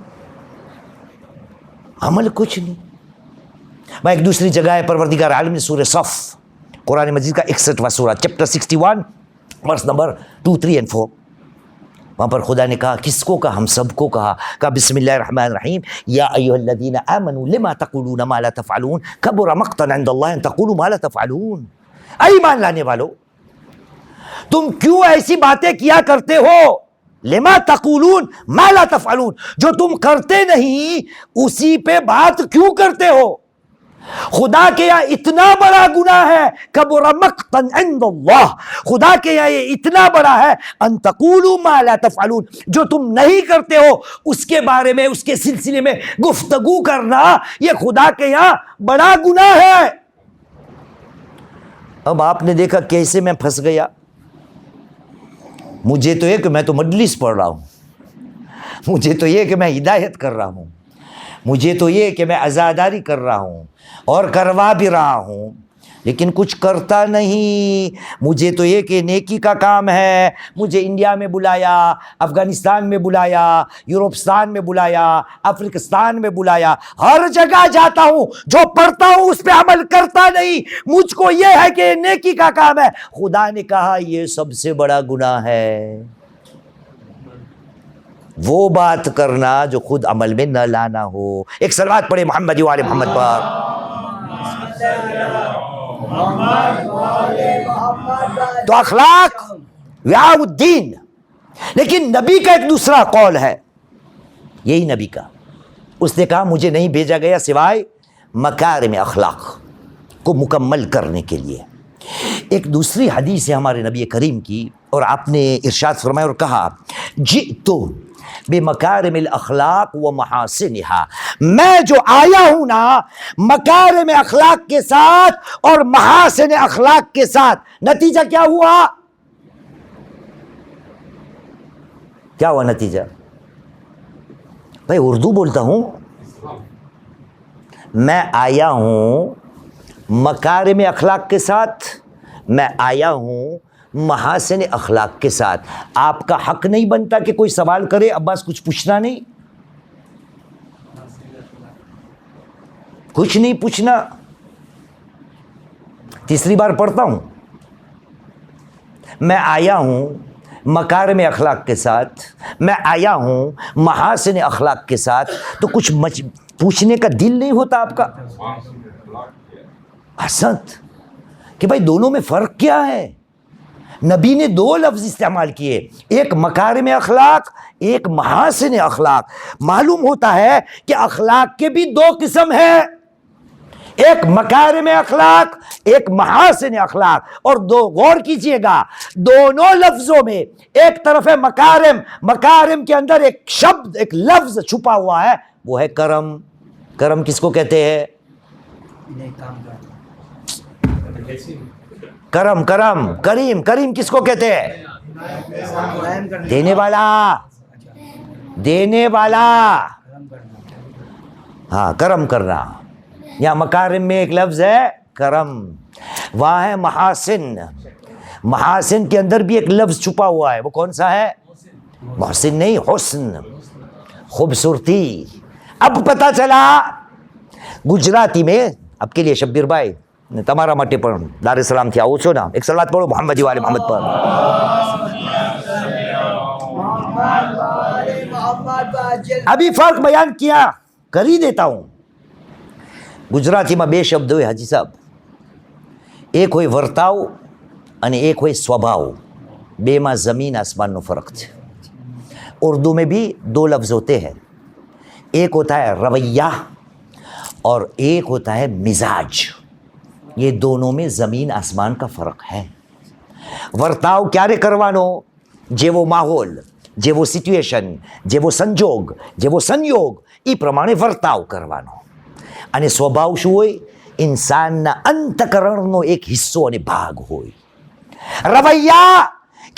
عمل کچھ نہیں. میں ایک دوسری جگہ ہے پروردگار عالم نے سورہ صف قرآن مجید کا 61واں سورہ چیپٹر 61 ورس نمبر 2, 3 and 4, وہاں پر خدا نے کہا, کس کو کہا؟ ہم سب کو کہا. کہا بسم اللہ الرحمن الرحیم یا ایھا الذین آمنوا لما تقولون ما لا تفعلون کبر مقتا عند اللہ ان تقولوا ما لا تفعلون. اے ایمان لانے والو, تم کیوں ایسی باتیں کیا کرتے ہو؟ لما تقولون ما لا تفعلون, جو تم کرتے نہیں اسی پہ بات کیوں کرتے ہو؟ خدا کے یہاں اتنا بڑا گناہ ہے, کبر مقتا عند اللہ, خدا کے یہاں یہ اتنا بڑا ہے, ان تقولوا ما لا تفعلون, جو تم نہیں کرتے ہو اس کے بارے میں, اس کے سلسلے میں گفتگو کرنا, یہ خدا کے یہاں بڑا گناہ ہے. اب آپ نے دیکھا کیسے میں پھنس گیا. مجھے تو یہ کہ میں تو مجلس پڑھ رہا ہوں, مجھے تو یہ کہ میں ہدایت کر رہا ہوں, مجھے تو یہ کہ میں عزاداری کر رہا ہوں اور کروا بھی رہا ہوں, لیکن کچھ کرتا نہیں. مجھے تو یہ کہ نیکی کا کام ہے, مجھے انڈیا میں بلایا, افغانستان میں بلایا, یوروپستان میں بلایا, افریقستان میں بلایا, ہر جگہ جاتا ہوں, جو پڑھتا ہوں اس پہ عمل کرتا نہیں. مجھ کو یہ ہے کہ یہ نیکی کا کام ہے. خدا نے کہا یہ سب سے بڑا گناہ ہے, وہ بات کرنا جو خود عمل میں نہ لانا ہو. ایک صلوات پڑھے محمد و آل محمد پر. تو اخلاق وعاء الدین. لیکن نبی کا ایک دوسرا قول ہے, یہی نبی کا, اس نے کہا مجھے نہیں بھیجا گیا سوائے مکارم اخلاق کو مکمل کرنے کے لیے. ایک دوسری حدیث ہے ہمارے نبی کریم کی, اور آپ نے ارشاد فرمایا اور کہا جئتو بمکارم الاخلاق و محاسنها, میں جو آیا ہوں نا مکارم اخلاق کے ساتھ اور محاسن اخلاق کے ساتھ. نتیجہ کیا ہوا؟ کیا ہوا نتیجہ؟ بھائی اردو بولتا ہوں, میں آیا ہوں مکارم اخلاق کے ساتھ, میں آیا ہوں محاسن اخلاق کے ساتھ. آپ کا حق نہیں بنتا کہ کوئی سوال کرے, عباس کچھ پوچھنا نہیں, کچھ نہیں پوچھنا. تیسری بار پڑھتا ہوں, میں آیا ہوں مکارم اخلاق کے ساتھ, میں آیا ہوں محاسن اخلاق کے ساتھ, تو کچھ پوچھنے کا دل نہیں ہوتا آپ کا؟ حسد کہ بھائی دونوں میں فرق کیا ہے؟ نبی نے 2 لفظ استعمال کیے, ایک مکارم اخلاق, ایک محاسن اخلاق. معلوم ہوتا ہے کہ اخلاق کے بھی 2 قسم ہیں, ایک مکارم اخلاق, ایک محاسن اخلاق. اور غور کیجئے گا دونوں لفظوں میں ایک طرف ہے مکارم, مکارم کے اندر ایک شبد, ایک لفظ چھپا ہوا ہے, وہ ہے کرم. کرم کس کو کہتے ہیں؟ کرم, کرم, کریم, کریم کس کو کہتے ہیں؟ دینے والا, دینے والا. ہاں کرم کرنا. یہاں مکارم میں ایک لفظ ہے کرم, وہاں ہے محاسن. محاسن کے اندر بھی ایک لفظ چھپا ہوا ہے, وہ کون سا ہے؟ محسن نہیں, حسن, خوبصورتی. اب پتا چلا گجراتی میں, آپ کے لیے شبیر بھائی تمہارا مٹے پر دار السلام تھی, آؤ نا ایک صلوات پڑھو محمد و آل محمد پر. ابھی فرق بیان کیا, کر ہی دیتا ہوں. ગુજરાતી માં 2 શબ્દ હોય હાજી સાહેબ, એક હોય વર્તાવ અને એક હોય સ્વભાવ. બેમાં જમીન આસમાનનો ફરક છે. اردو میں بھی دو لفظ ہوتے ہیں، ایک ہوتا ہے رویہ اور ایک ہوتا ہے مزاج. یہ دونوں میں زمین آسمان کا فرق ہے. ورتاؤ ક્યારે કરવાનો؟ જેવો માહોલ, જેવો સિચ્યુએશન, જેવો સંજોગ, જેવો સંયોગ એ પ્રમાણે વર્તાવ કરવાનો. અને સ્વભાવ શું હોય? ઇન્સાનના અંતકરણનો એક હિસ્સો અને ભાગ હોય. રવૈયા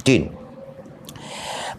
3.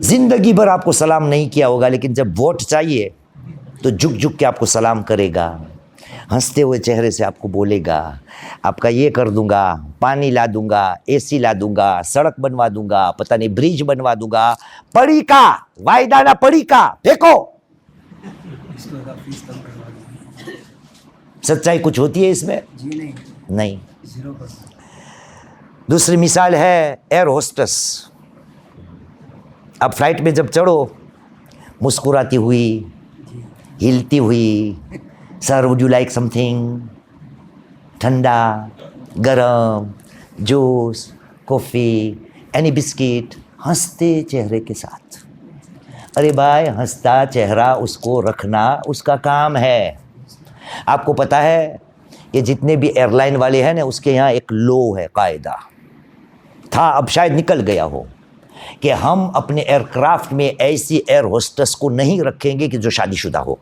زندگی بھر آپ کو سلام نہیں کیا ہوگا، لیکن جب ووٹ چاہیے تو جھک جھک کے آپ کو سلام کرے گا، ہنستے ہوئے چہرے سے آپ کو بولے گا آپ کا یہ کر دوں گا، پانی لا دوں گا، اے سی لا دوں گا، سڑک بنوا دوں گا، پتہ نہیں برج بنوا دوں گا، پڑی کا وعدہ نہ پڑی کا دیکھو. سچائی کچھ ہوتی ہے اس میں؟ جی نہیں. 0%. دوسری مثال ہے ایئر ہوسٹس. اب فلائٹ میں جب چڑھو مسکراتی ہوئی، ہلتی ہوئی، sir would you like something, ٹھنڈا گرم جوس کافی اینی بسکٹ، ہنستے چہرے کے ساتھ. ارے بھائی ہنستا چہرہ اس کو رکھنا اس کا کام ہے. آپ کو پتا ہے یہ جتنے بھی ایئر لائن والے ہیں نا اس کے یہاں ایک لو ہے، قاعدہ تھا، اب شاید نکل گیا ہو، کہ ہم اپنے ایئر کرافٹ میں ایسی ایئر ہوسٹس کو نہیں رکھیں گے کہ جو شادی شدہ ہو.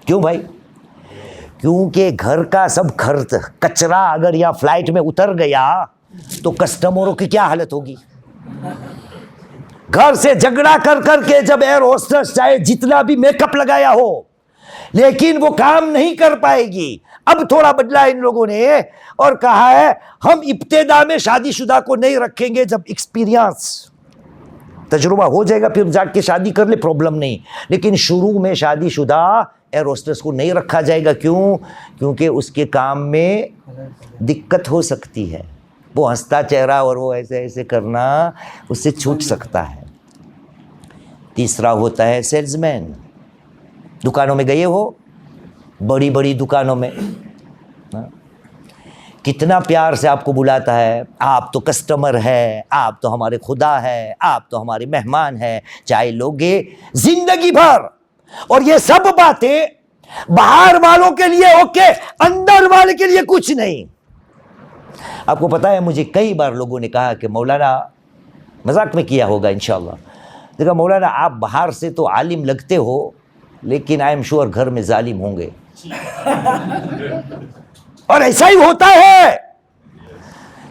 کیوں بھائی؟ کیونکہ گھر کا سب کچرا اگر یہاں فلائٹ میں اتر گیا تو کسٹمروں کی کیا حالت ہوگی؟ گھر سے جھگڑا کر کر کے جب ایئر ہوسٹس چاہے جتنا بھی میک اپ لگایا ہو لیکن وہ کام نہیں کر پائے گی. اب تھوڑا بدلا ان لوگوں نے اور کہا ہے ہم ابتدا میں شادی شدہ کو نہیں رکھیں گے، جب ایکسپیرینس تجربہ ہو جائے گا پھر جا کے شادی کر لے، پرابلم نہیں، لیکن شروع میں شادی شدہ ایئر ہوسٹس کو نہیں رکھا جائے گا. کیوں؟ کیونکہ اس کے کام میں دقت ہو سکتی ہے، وہ ہنستا چہرہ اور وہ ایسے ایسے کرنا اس سے چھوٹ سکتا ہے. تیسرا ہوتا ہے سیلز مین. دکانوں میں گئے ہو، بڑی بڑی دکانوں میں کتنا پیار سے آپ کو بلاتا ہے، آپ تو کسٹمر ہے، آپ تو ہمارے خدا ہے، آپ تو ہمارے مہمان ہیں، چائے لوگے زندگی بھر. اور یہ سب باتیں باہر والوں کے لیے اوکے، اندر والے کے لیے کچھ نہیں. آپ کو پتا ہے مجھے کئی بار لوگوں نے کہا کہ مولانا، مذاق میں کیا ہوگا انشاءاللہ، دیکھا مولانا آپ باہر سے تو عالم لگتے ہو لیکن آئی ایم شور گھر میں ظالم ہوں گے. اور ایسا ہی ہوتا ہے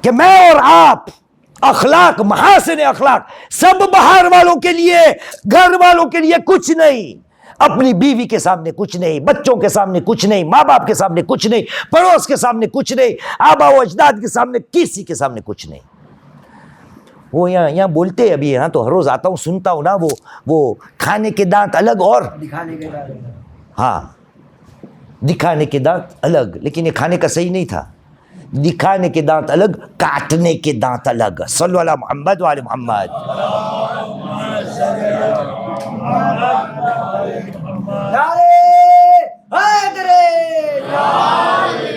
کہ میں اور آپ اخلاق، محاسن اخلاق سب باہر والوں کے لیے، گھر والوں کے لیے کچھ نہیں، اپنی بیوی کے سامنے کچھ نہیں، بچوں کے سامنے کچھ نہیں، ماں باپ کے سامنے کچھ نہیں، پڑوس کے سامنے کچھ نہیں، آبا و اجداد کے سامنے کسی کے سامنے کچھ نہیں. وہ یہاں بولتے ابھی یہاں تو ہر روز آتا ہوں سنتا ہوں نا، وہ کھانے کے دانت الگ اور دکھانے کے بعد ہاں دکھانے کے دانت الگ، لیکن یہ کھانے کا صحیح نہیں تھا. دکھانے کے دانت الگ، کاٹنے کے دانت الگ. صلو علی محمد وعلی محمد.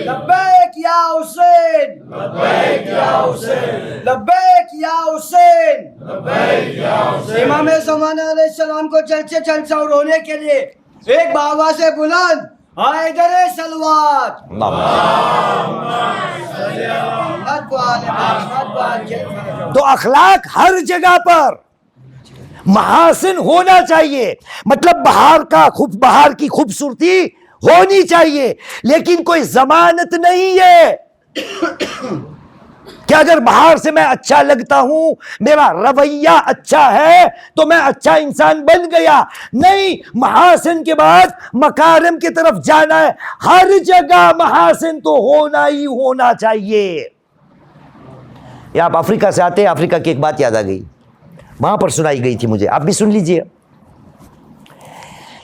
لبیک یا حسین، لبیک یا حسین، لبیک یا حسین، لبیک یا حسین. امام زمانہ علیہ السلام کو جلسے جلسہ رونے کے لیے ایک بابا سے بلند حیدر سلوات. تو اخلاق ہر جگہ پر محاسن ہونا چاہیے، مطلب باہر کی خوبصورتی ہونی چاہیے، لیکن کوئی ضمانت نہیں ہے کہ اگر باہر سے میں اچھا لگتا ہوں، میرا رویہ اچھا ہے تو میں اچھا انسان بن گیا. نہیں، محاسن کے بعد مکارم کی طرف جانا ہے. ہر جگہ محاسن تو ہونا ہی ہونا چاہیے. یہ آپ افریقہ سے آتے ہیں، افریقہ کی ایک بات یاد آ گئی، وہاں پر سنائی گئی تھی مجھے، آپ بھی سن لیجئے.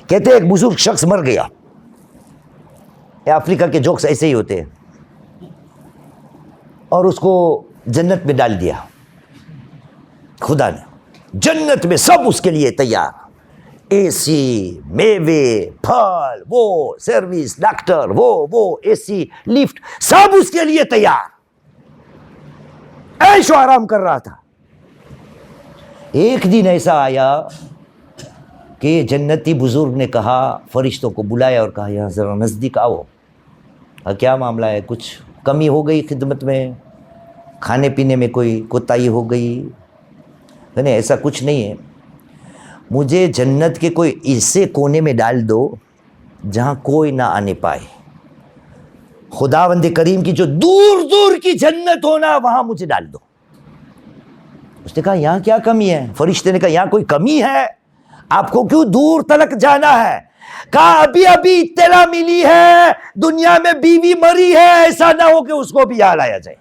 کہتے ایک بزرگ شخص مر گیا. افریقہ کے جوکس ایسے ہی ہوتے ہیں. اور اس کو جنت میں ڈال دیا خدا نے. جنت میں سب اس کے لیے تیار، اے سی، میوے، پھل، وہ سروس، ڈاکٹر، وہ اے سی، لفٹ، سب اس کے لیے تیار. عیش و آرام کر رہا تھا. ایک دن ایسا آیا کہ جنتی بزرگ نے کہا، فرشتوں کو بلایا اور کہا یہاں ذرا نزدیک آؤ. کیا معاملہ ہے؟ کچھ کمی ہو گئی خدمت میں، کھانے پینے میں کوئی کوتاہی ہو گئی؟ نہیں، ایسا کچھ نہیں ہے. مجھے جنت کے کوئی ایسے کونے میں ڈال دو جہاں کوئی نہ آنے پائے. خداوند کریم کی جو دور دور کی جنت ہونا وہاں مجھے ڈال دو. اس نے کہا یہاں کیا کمی ہے؟ فرشتے نے کہا یہاں کوئی کمی ہے؟ آپ کو کیوں دور تلک جانا ہے؟ کہا ابھی ابھی اطلاع ملی ہے دنیا میں بیوی مری ہے، ایسا نہ ہو کہ اس کو بھی یاد آیا جائے۔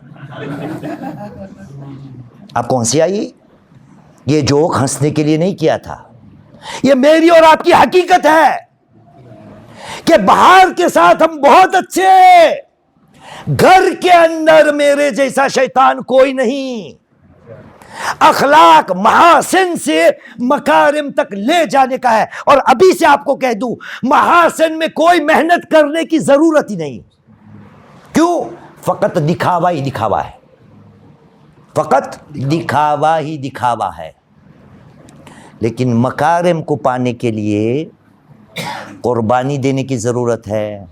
آپ کو ہنسی آئی؟ یہ جوک ہنسنے کے لیے نہیں کیا تھا، یہ میری اور آپ کی حقیقت ہے کہ باہر کے ساتھ ہم بہت اچھے، گھر کے اندر میرے جیسا شیطان کوئی نہیں۔ اخلاق محاسن سے مکارم تک لے جانے کا ہے، اور ابھی سے آپ کو کہہ دوں محاسن میں کوئی محنت کرنے کی ضرورت ہی نہیں۔ کیوں؟ فقط دکھاوا ہی دکھاوا ہے، فقط دکھاوا ہی دکھاوا ہے۔ لیکن مکارم کو پانے کے لیے قربانی دینے کی ضرورت ہے،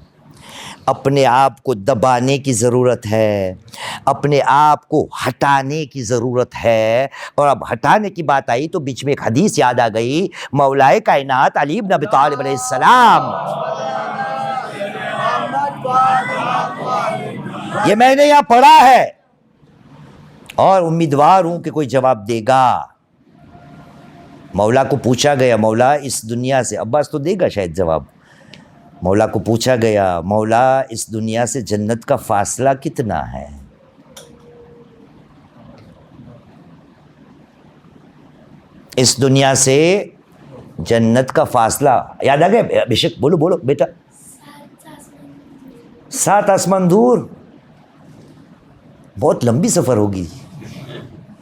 اپنے آپ کو دبانے کی ضرورت ہے، اپنے آپ کو ہٹانے کی ضرورت ہے۔ اور اب ہٹانے کی بات آئی تو بیچ میں ایک حدیث یاد آ گئی، مولا کائنات علی بن ابی طالب علیہ السلام، یہ میں نے یہاں پڑھا ہے اور امیدوار ہوں کہ کوئی جواب دے گا۔ مولا کو پوچھا گیا مولا اس دنیا سے، عباس تو دے گا شاید جواب، مولا کو پوچھا گیا مولا اس دنیا سے جنت کا فاصلہ کتنا ہے؟ اس دنیا سے جنت کا فاصلہ یاد آ گیا؟ بے شک، بولو بولو بیٹا۔ 7 آسمان دور، بہت لمبی سفر ہوگی،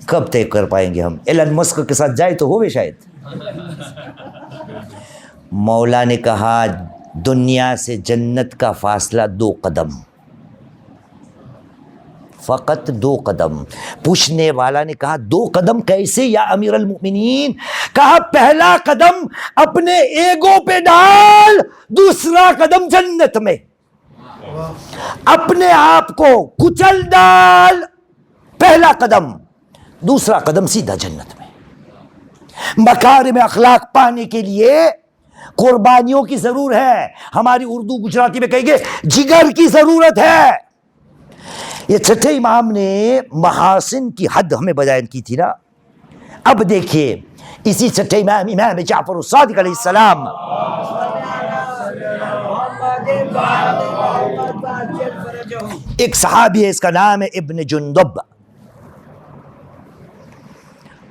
کب طے کر پائیں گے ہم؟ ایلن مسک کے ساتھ جائے تو ہوئے شاید۔ مولا نے کہا دنیا سے جنت کا فاصلہ 2 قدم، فقط 2 قدم۔ پوچھنے والا نے کہا 2 قدم کیسے یا امیر المؤمنین؟ کہا پہلا قدم اپنے ایگو پہ ڈال، دوسرا قدم جنت میں، اپنے آپ کو کچل ڈال، پہلا قدم، دوسرا قدم سیدھا جنت میں۔ مکارم اخلاق پانے کے لیے قربانیوں کی ضرور ہے، ہماری اردو گجراتی میں کہیں گے جگر کی ضرورت ہے۔ یہ چھٹے امام نے محاسن کی حد ہمیں بیان کی تھی نا، اب دیکھیے اسی چھٹے امام، امام جعفر الصادق علیہ السلام، ایک صحابی ہے اس کا نام ہے ابن جندب۔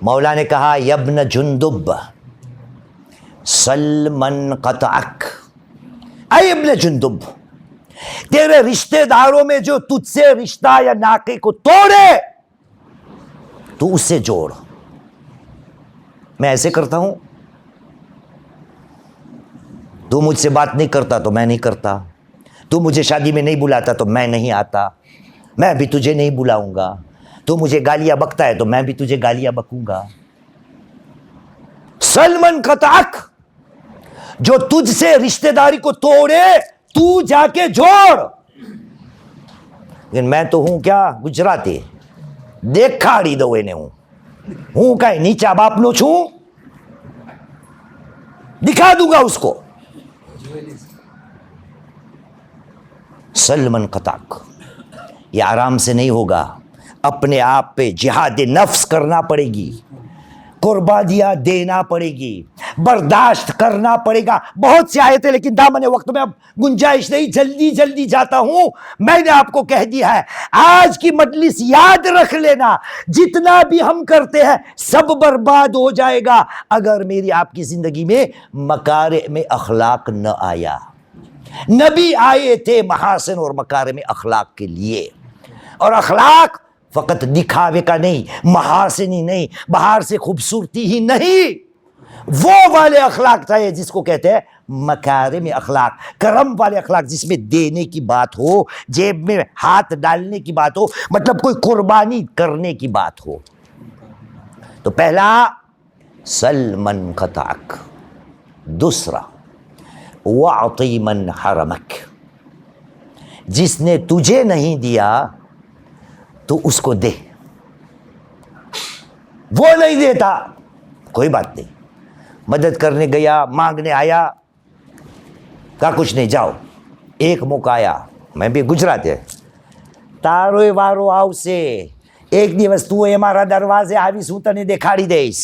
مولا نے کہا یا ابن جندب سل من قطعک، اے ابن جندب تیرے رشتہ داروں میں جو تجھ سے رشتہ یا ناقے کو توڑے تو اس سے جوڑ۔ میں ایسے کرتا ہوں، تو مجھ سے بات نہیں کرتا تو میں نہیں کرتا، تو مجھے شادی میں نہیں بلاتا تو میں نہیں آتا، میں بھی تجھے نہیں بلاؤں گا، تو مجھے گالیاں بکتا ہے تو میں بھی تجھے گالیاں بکوں گا۔ سلمن قطعک، جو تجھ سے رشتہ داری کو توڑے تو جا کے جوڑ۔ لیکن میں تو ہوں کیا گجراتی، دیکھاڑی دوے نے ہوں کہیں نیچا باپ نو چھوں، دکھا دوں گا اس کو۔ سلمن قطعک، یہ آرام سے نہیں ہوگا، اپنے آپ پہ جہاد نفس کرنا پڑے گی، قربانیاں دینا پڑے گی، برداشت کرنا پڑے گا۔ بہت سی آیتیں لیکن دامن وقت میں اب گنجائش نہیں، جلدی جلدی جاتا ہوں۔ میں نے آپ کو کہہ دیا ہے آج کی مجلس یاد رکھ لینا، جتنا بھی ہم کرتے ہیں سب برباد ہو جائے گا اگر میری آپ کی زندگی میں مکارم اخلاق نہ آیا۔ نبی آئے تھے محاسن اور مکارم اخلاق کے لیے، اور اخلاق فقط دکھاوے کا نہیں، محاسن ہی نہیں، باہر سے خوبصورتی ہی نہیں، وہ والے اخلاق چاہیے جس کو کہتے ہیں مکارم اخلاق، کرم والے اخلاق، جس میں دینے کی بات ہو، جیب میں ہاتھ ڈالنے کی بات ہو، مطلب کوئی قربانی کرنے کی بات ہو۔ تو پہلا سل من قطعک، دوسرا واعطی من حرمک، جس نے تجھے نہیں دیا تو اس کو دے، وہ نہیں دیتا کوئی بات نہیں، مدد کرنے گیا، مانگنے آیا، کہا کچھ نہیں جاؤ۔ ایک موقع آیا، میں بھی گجرات ہے، تارو وارو آؤ سے એક દિવસ તું એ મારા દરવાજે આવીશ, હું તને દેખાડી દઈશ.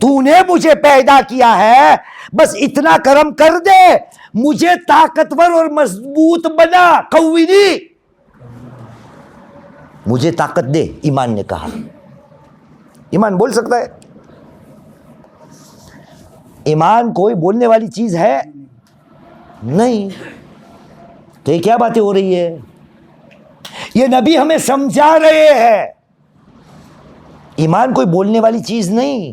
تو نے مجھے پیدا کیا ہے، بس اتنا کرم کر دے، مجھے طاقتور اور مضبوط بنا، قوینی، مجھے طاقت دے۔ ایمان نے کہا۔ ایمان بول سکتا ہے؟ ایمان کوئی بولنے والی چیز ہے نہیں۔ تو یہ کیا باتیں ہو رہی ہے؟ یہ نبی ہمیں سمجھا رہے ہیں ایمان کوئی بولنے والی چیز نہیں،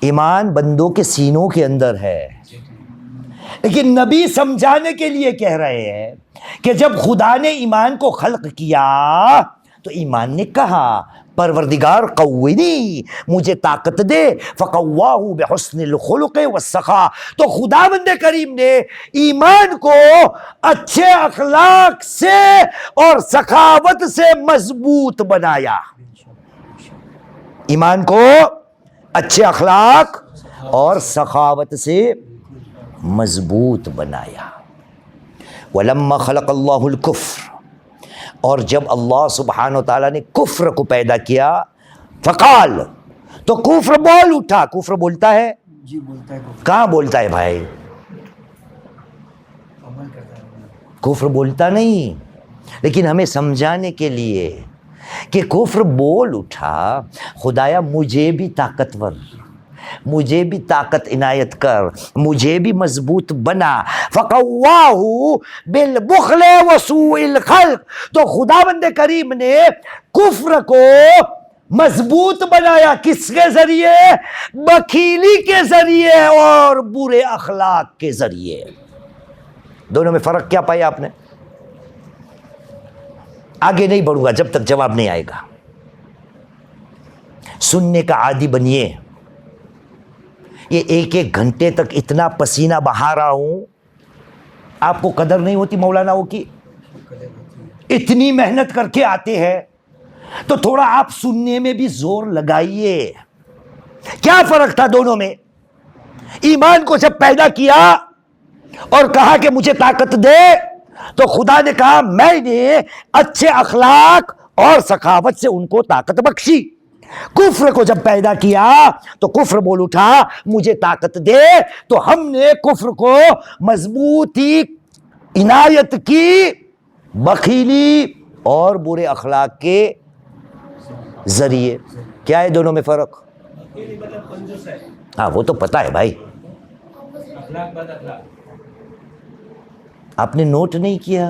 ایمان بندوں کے سینوں کے اندر ہے۔ لیکن نبی سمجھانے کے لیے کہہ رہے ہیں کہ جب خدا نے ایمان کو خلق کیا تو ایمان نے کہا پروردگار قوینی، مجھے طاقت دے، فقواہ بحسن الخلق والسخاء، تو خداوند کریم نے ایمان کو اچھے اخلاق سے اور سخاوت سے مضبوط بنایا۔ ایمان کو اچھے اخلاق اور سخاوت سے مضبوط بنایا۔ وَلَمَّا خَلَقَ اللَّهُ الْكُفْرَ، اور جب اللہ سبحانہ وتعالیٰ نے کفر کو پیدا کیا، فقال، تو کفر بول اٹھا۔ کفر بولتا ہے؟ جی بولتا ہے کفر۔ کہاں بولتا ہے بھائی؟ عمل کرتا ہے۔ کفر بولتا نہیں، لیکن ہمیں سمجھانے کے لیے کہ کفر بول اٹھا، خدایا مجھے بھی طاقتور، مجھے بھی طاقت عنایت کر، مجھے بھی مضبوط بنا۔ فقواہ بالبخل وسوء الخلق، تو خداوند کریم نے کفر کو مضبوط بنایا، کس کے ذریعے؟ بخیلی کے ذریعے اور برے اخلاق کے ذریعے۔ دونوں میں فرق کیا پایا آپ نے؟ آگے نہیں بڑھوں گا جب تک جواب نہیں آئے گا۔ سننے کا عادی بنیے۔ یہ ایک ایک گھنٹے تک اتنا پسینہ بہا رہا ہوں، آپ کو قدر نہیں ہوتی مولاناؤں کی؟ اتنی محنت کر کے آتے ہیں تو تھوڑا آپ سننے میں بھی زور لگائیے۔ کیا فرق تھا دونوں میں؟ ایمان کو جب پیدا کیا اور کہا کہ مجھے طاقت دے، تو خدا نے کہا میں نے اچھے اخلاق اور سخاوت سے ان کو طاقت بخشی۔ کفر کو جب پیدا کیا تو کفر بول اٹھا مجھے طاقت دے، تو ہم نے کفر کو مضبوطی عنایت کی، بخیلی اور برے اخلاق کے ذریعے۔ کیا ہے دونوں میں فرق؟ ہاں وہ تو پتا ہے بھائی، آپ نے نوٹ نہیں کیا؟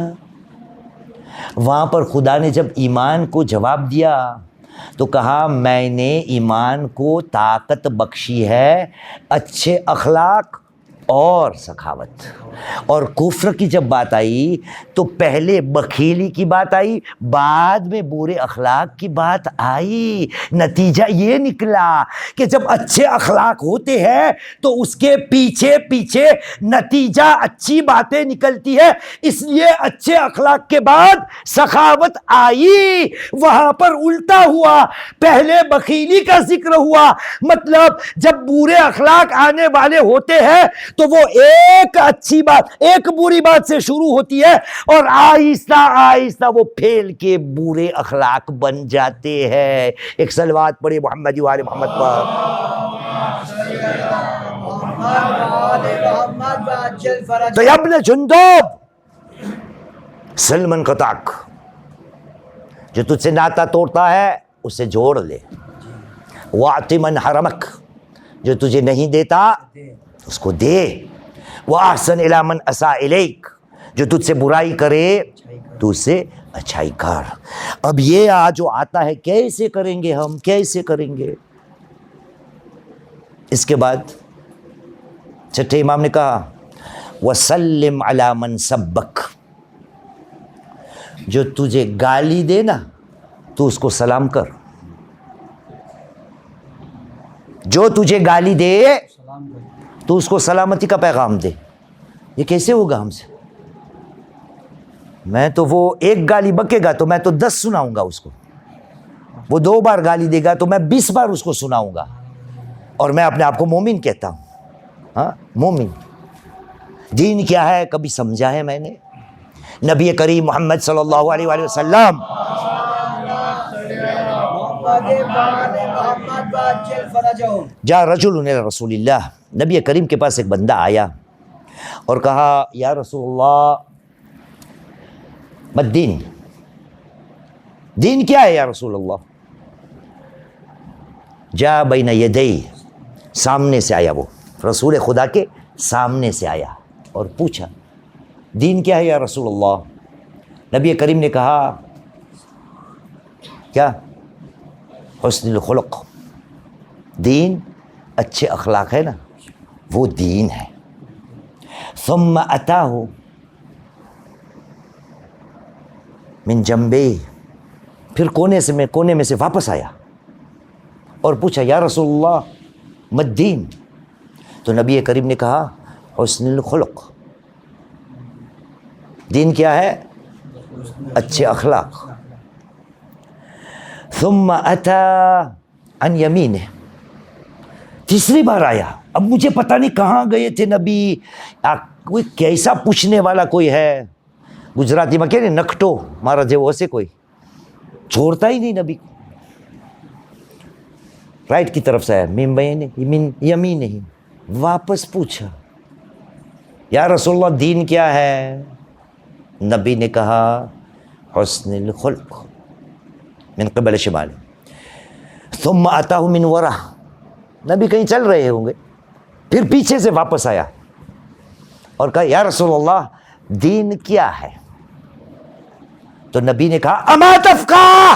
وہاں پر خدا نے جب ایمان کو جواب دیا تو کہا میں نے ایمان کو طاقت بخشی ہے، اچھے اخلاق اور سخاوت۔ اور کفر کی جب بات آئی تو پہلے بخیلی کی بات آئی، بعد میں برے اخلاق کی بات آئی۔ نتیجہ یہ نکلا کہ جب اچھے اخلاق ہوتے ہیں تو اس کے پیچھے پیچھے نتیجہ اچھی باتیں نکلتی ہے، اس لیے اچھے اخلاق کے بعد سخاوت آئی۔ وہاں پر الٹا ہوا، پہلے بخیلی کا ذکر ہوا، مطلب جب برے اخلاق آنے والے ہوتے ہیں تو وہ ایک اچھی بات، ایک بری بات سے شروع ہوتی ہے اور آہستہ آہستہ وہ پھیل کے برے اخلاق بن جاتے ہیں۔ ایک صلوات پڑھے محمد و آل محمد پر۔ تو یا ابن جندب سلمن قطعک، جو تجھ سے ناتا توڑتا ہے اسے جوڑ لے، واعط من حرمک، جو تجھے نہیں دیتا اس کو دے، وَأَحْسَنْ إِلَىٰ مَنْ أَسَاءَ إِلَيْكَ، جو تجھ سے برائی کرے تو اس سے اچھائی کر۔ اب یہ جو آتا ہے کیسے کریں گے ہم، کیسے کریں گے؟ اس کے بعد چھٹے امام نے کہا وَسَلِّمْ عَلَىٰ مَنْ سَبَّكَ، جو تجھے گالی دے نا تو اس کو سلام کر، جو تجھے گالی دے تو اس کو سلامتی کا پیغام دے۔ یہ کیسے ہوگا ہم سے؟ میں تو وہ ایک گالی بکے گا تو میں تو 10 سناؤں گا اس کو، وہ 2 بار گالی دے گا تو میں 20 بار اس کو سناؤں گا، اور میں اپنے آپ کو مومن کہتا ہوں۔ ہاں مومن۔ دین کیا ہے کبھی سمجھا ہے میں نے؟ نبی کریم محمد صلی اللہ علیہ وآلہ وسلم آگے بال محمد وعجل فرجهم. جا رجل الی رسول اللہ، نبی کریم کے پاس ایک بندہ آیا اور کہا یا رسول اللہ مد دین، دین کیا ہے یا رسول اللہ؟ جا بین یدی، سامنے سے آیا، وہ رسول خدا کے سامنے سے آیا اور پوچھا دین کیا ہے یا رسول اللہ؟ نبی کریم نے کہا کیا؟ حسن الخلق، دین اچھے اخلاق ہے نا، وہ دین ہے. ثم اتاہ من جنبے، پھر کونے میں سے واپس آیا اور پوچھا یا رسول اللہ مد دین؟ تو نبی کریم نے کہا حسن الخلق، دین کیا ہے؟ اچھے اخلاق. ثم اتا عن یمینہ، تیسری بار آیا. اب مجھے پتہ نہیں کہاں گئے تھے نبی، کوئی کیسا پوچھنے والا کوئی ہے، گجراتی میں کہتے ہیں نکٹو مارا جے، وہ سے کوئی چھوڑتا ہی نہیں نبی کو. رائٹ کی طرف سے آیا، من یمین نہیں، واپس پوچھا یا رسول اللہ دین کیا ہے؟ نبی نے کہا حسن الخلق من قبل شمال. ثم اتاہ من ورا، نبی کہیں چل رہے ہوں گے، پھر پیچھے سے واپس آیا اور کہا یا رسول اللہ دین کیا ہے؟ تو نبی نے کہا اما تفقہ،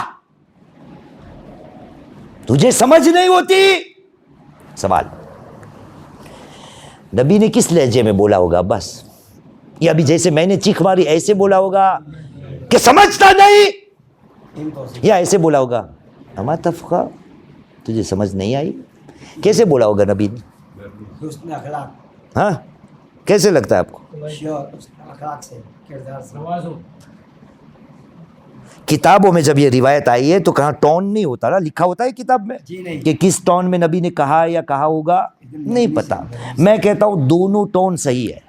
تجھے سمجھ نہیں ہوتی؟ سوال نبی نے کس لہجے میں بولا ہوگا؟ بس یہ ابھی جیسے میں نے چیخ ماری ایسے بولا ہوگا کہ سمجھتا نہیں، یا ایسے بولا ہوگا اما تفقہ، تجھے سمجھ نہیں آئی؟ کیسے بولا ہوگا نبی نے؟ حسن اخلاق. ہاں کیسے لگتا ہے آپ کو؟ حسن اخلاق سے، کردار سے. کتابوں میں جب یہ روایت آئی ہے تو کہاں ٹون نہیں ہوتا نا، لکھا ہوتا ہے کتاب میں جی نہیں. کہ کس ٹون میں نبی نے کہا یا کہا ہوگا، نہیں پتا. میں کہتا ہوں دونوں ٹون صحیح ہے.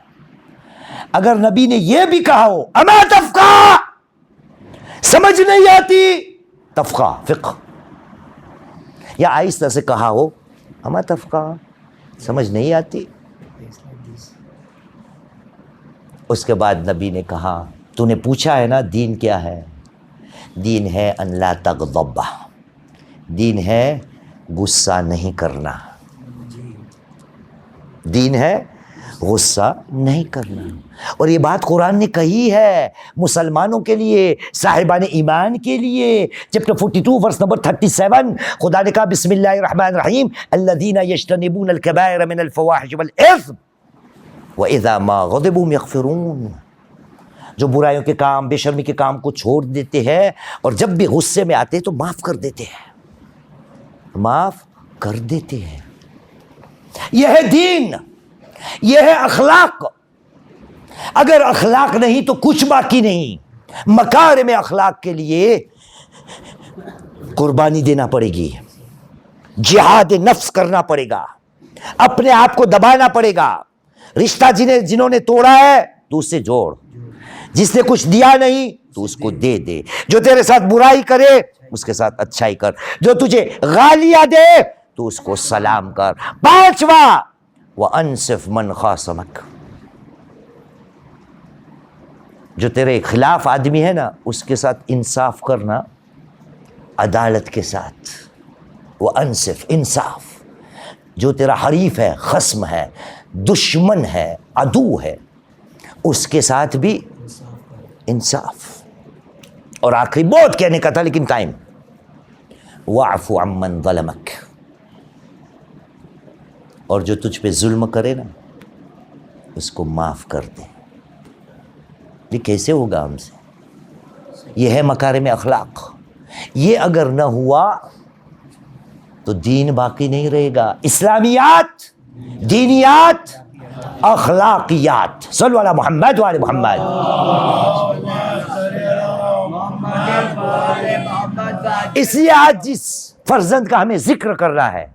اگر نبی نے یہ بھی کہا ہو اما تفقہ، سمجھ نہیں آتی، تفقہ فقہ، یا آہستہ سے کہا ہو اما تفقہ، سمجھ نہیں آتی، اس کے بعد نبی نے کہا تو نے پوچھا ہے نا دین کیا ہے؟ دین ہے ان لا تغضب، دین ہے غصہ نہیں کرنا، دین ہے غصہ نہیں کرنا. اور یہ بات قرآن نے کہی ہے مسلمانوں کے لیے، صاحبان ایمان کے لیے. چیپٹر 42 ورس نمبر 37 خدا نے کہا بسم اللہ الرحمن الرحیم الذین یجتنبون الکبائر من الفواحش والاثم واذا ما غضبوا یغفرون، جو برائیوں کے کام، بے شرمی کے کام کو چھوڑ دیتے ہیں اور جب بھی غصے میں آتے تو معاف کر دیتے ہیں، معاف کر دیتے ہیں. یہ ہے دین، یہ ہے اخلاق. اگر اخلاق نہیں تو کچھ باقی نہیں. مکارم اخلاق کے لیے قربانی دینا پڑے گی، جہاد نفس کرنا پڑے گا، اپنے آپ کو دبانا پڑے گا. رشتہ جنہوں نے توڑا ہے تو اس سے جوڑ، جس نے کچھ دیا نہیں تو اس کو دے دے، جو تیرے ساتھ برائی کرے اس کے ساتھ اچھائی کر، جو تجھے گالیاں دے تو اس کو سلام کر. 5واں وَأَنصِفْ مَنْ خَاصَمَكَ، جو تیرے خلاف آدمی ہے نا اس کے ساتھ انصاف کرنا، عدالت کے ساتھ. وَأَنصِفْ، انصاف. جو تیرا حریف ہے، خصم ہے، دشمن ہے، عدو ہے، اس کے ساتھ بھی انصاف. اور آخری بہت کہنے کا تھا لیکن ٹائم، وَاعْفُ عَمَّنْ ظَلَمَكَ، اور جو تجھ پہ ظلم کرے نا اس کو معاف کر دے. یہ کیسے ہوگا ہم سے؟ یہ ہے مکارم اخلاق. یہ اگر نہ ہوا تو دین باقی نہیں رہے گا. اسلامیات، دینیات، اخلاقیات. صلو علی محمد و علی محمد. اس لیے آج جس فرزند کا ہمیں ذکر کرنا ہے،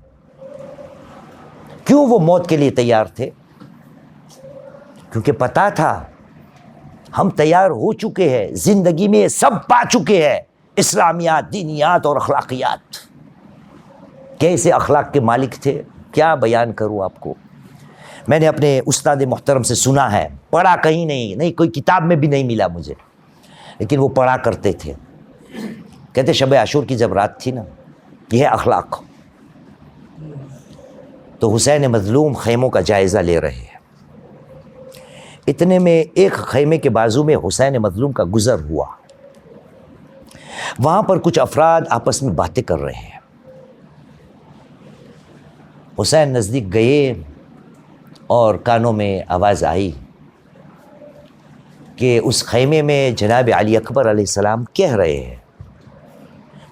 کیوں وہ موت کے لیے تیار تھے؟ کیونکہ پتا تھا ہم تیار ہو چکے ہیں، زندگی میں سب پا چکے ہیں، اسلامیات، دینیات اور اخلاقیات. کیسے اخلاق کے مالک تھے، کیا بیان کروں آپ کو. میں نے اپنے استاد محترم سے سنا ہے، پڑھا کہیں نہیں، کوئی کتاب میں بھی نہیں ملا مجھے، لیکن وہ پڑھا کرتے تھے. کہتے شب عاشور کی جب رات تھی نا، یہ ہے اخلاق. تو حسین مظلوم خیموں کا جائزہ لے رہے ہیں. اتنے میں ایک خیمے کے بازو میں حسین مظلوم کا گزر ہوا. وہاں پر کچھ افراد آپس میں باتیں کر رہے ہیں. حسین نزدیک گئے اور کانوں میں آواز آئی کہ اس خیمے میں جناب علی اکبر علیہ السلام کہہ رہے ہیں،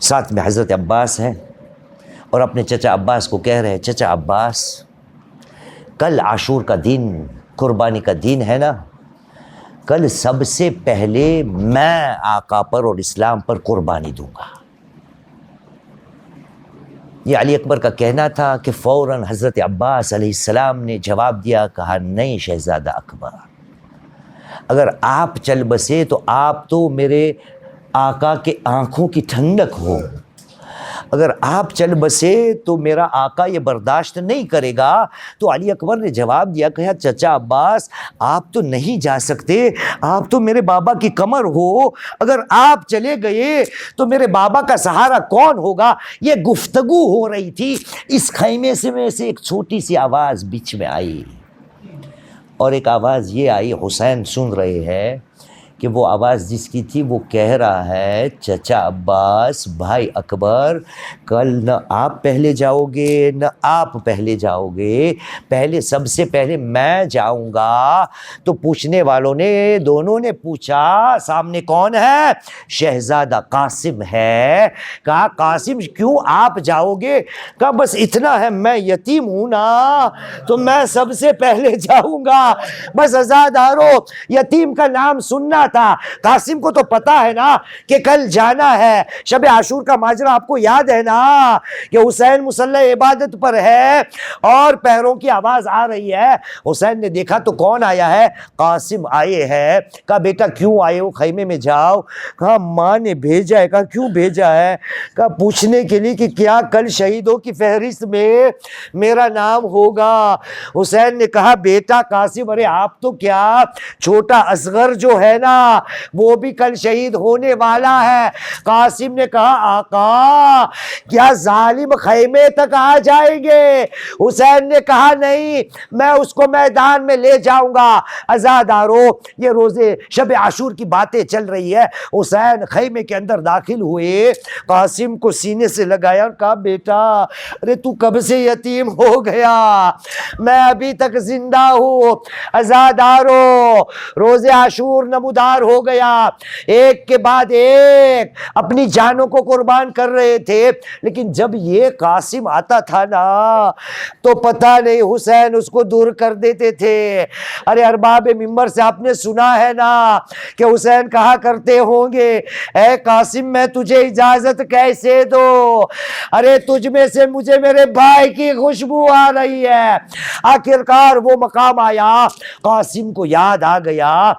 ساتھ میں حضرت عباس ہیں، اور اپنے چچا عباس کو کہہ رہے ہیں، چچا عباس کل عاشور کا دن، قربانی کا دن ہے نا، کل سب سے پہلے میں آقا پر اور اسلام پر قربانی دوں گا. یہ علی اکبر کا کہنا تھا کہ فوراً حضرت عباس علیہ السلام نے جواب دیا، کہا نہیں شہزادہ اکبر، اگر آپ چل بسے تو آپ تو میرے آقا کے آنکھوں کی ٹھنڈک ہو، اگر آپ چل بسے تو میرا آقا یہ برداشت نہیں کرے گا. تو علی اکبر نے جواب دیا، کہا چچا عباس آپ تو نہیں جا سکتے، آپ تو میرے بابا کی کمر ہو، اگر آپ چلے گئے تو میرے بابا کا سہارا کون ہوگا. یہ گفتگو ہو رہی تھی. اس خیمے میں سے ایک چھوٹی سی آواز بیچ میں آئی، اور ایک آواز یہ آئی، حسین سن رہے ہیں کہ وہ آواز جس کی تھی وہ کہہ رہا ہے، چچا عباس بھائی اکبر کل نہ آپ پہلے جاؤ گے نہ آپ پہلے جاؤ گے، پہلے سب سے پہلے میں جاؤں گا. تو پوچھنے والوں نے دونوں نے پوچھا سامنے کون ہے؟ شہزادہ قاسم ہے. کہا قاسم کیوں آپ جاؤ گے؟ کہا بس اتنا ہے، میں یتیم ہوں نا تو میں سب سے پہلے جاؤں گا. بس عزادارو یتیم کا نام سننا تھا. قاسم کو تو پتا ہے نا کہ کل جانا ہے. شب عاشور کا ماجرا آپ کو یاد ہے نا کہ حسین مصلی عبادت پر ہے اور پیروں کی آواز آ رہی ہے. حسین نے دیکھا تو کون آیا ہے؟ قاسم آئے ہیں. کہا بیٹا کیوں آئے ہو؟ خیمے میں جاؤ. کہا ماں نے بھیجا ہے. کہا کیوں بھیجا ہے؟ کہا پوچھنے کے لیے کہ کیا کل شہیدوں کی فہرست میں میرا نام ہوگا. حسین نے کہا بیٹا قاسم ارے آپ تو کیا، چھوٹا اصغر جو ہے نا وہ بھی کل شہید ہونے والا ہے. قاسم نے کہا آقا کیا ظالم خیمے تک آ جائیں گے؟ حسین نے کہا نہیں، میں اس کو میدان میں لے جاؤں گا. عزادارو یہ روزے شب عاشور کی باتیں چل رہی ہے. حسین خیمے کے اندر داخل ہوئے، قاسم کو سینے سے لگایا اور کہا بیٹا ارے تو کب سے یتیم ہو گیا؟ میں ابھی تک زندہ ہوں. عزادارو روزے عاشور نمودار ہو گیا، ایک کے بعد ایک اپنی جانوں کو قربان کر رہے تھے. لیکن جب یہ قاسم آتا تھا نا تو پتہ نہیں حسین اس کو دور کر دیتے تھے. ارے ارباب منبر سے آپ نے سنا ہے نا کہ حسین کہا کرتے ہوں گے اے قاسم میں تجھے اجازت کیسے دو، ارے تجھ میں سے مجھے میرے بھائی کی خوشبو آ رہی ہے. آخرکار وہ مقام آیا، قاسم کو یاد آ گیا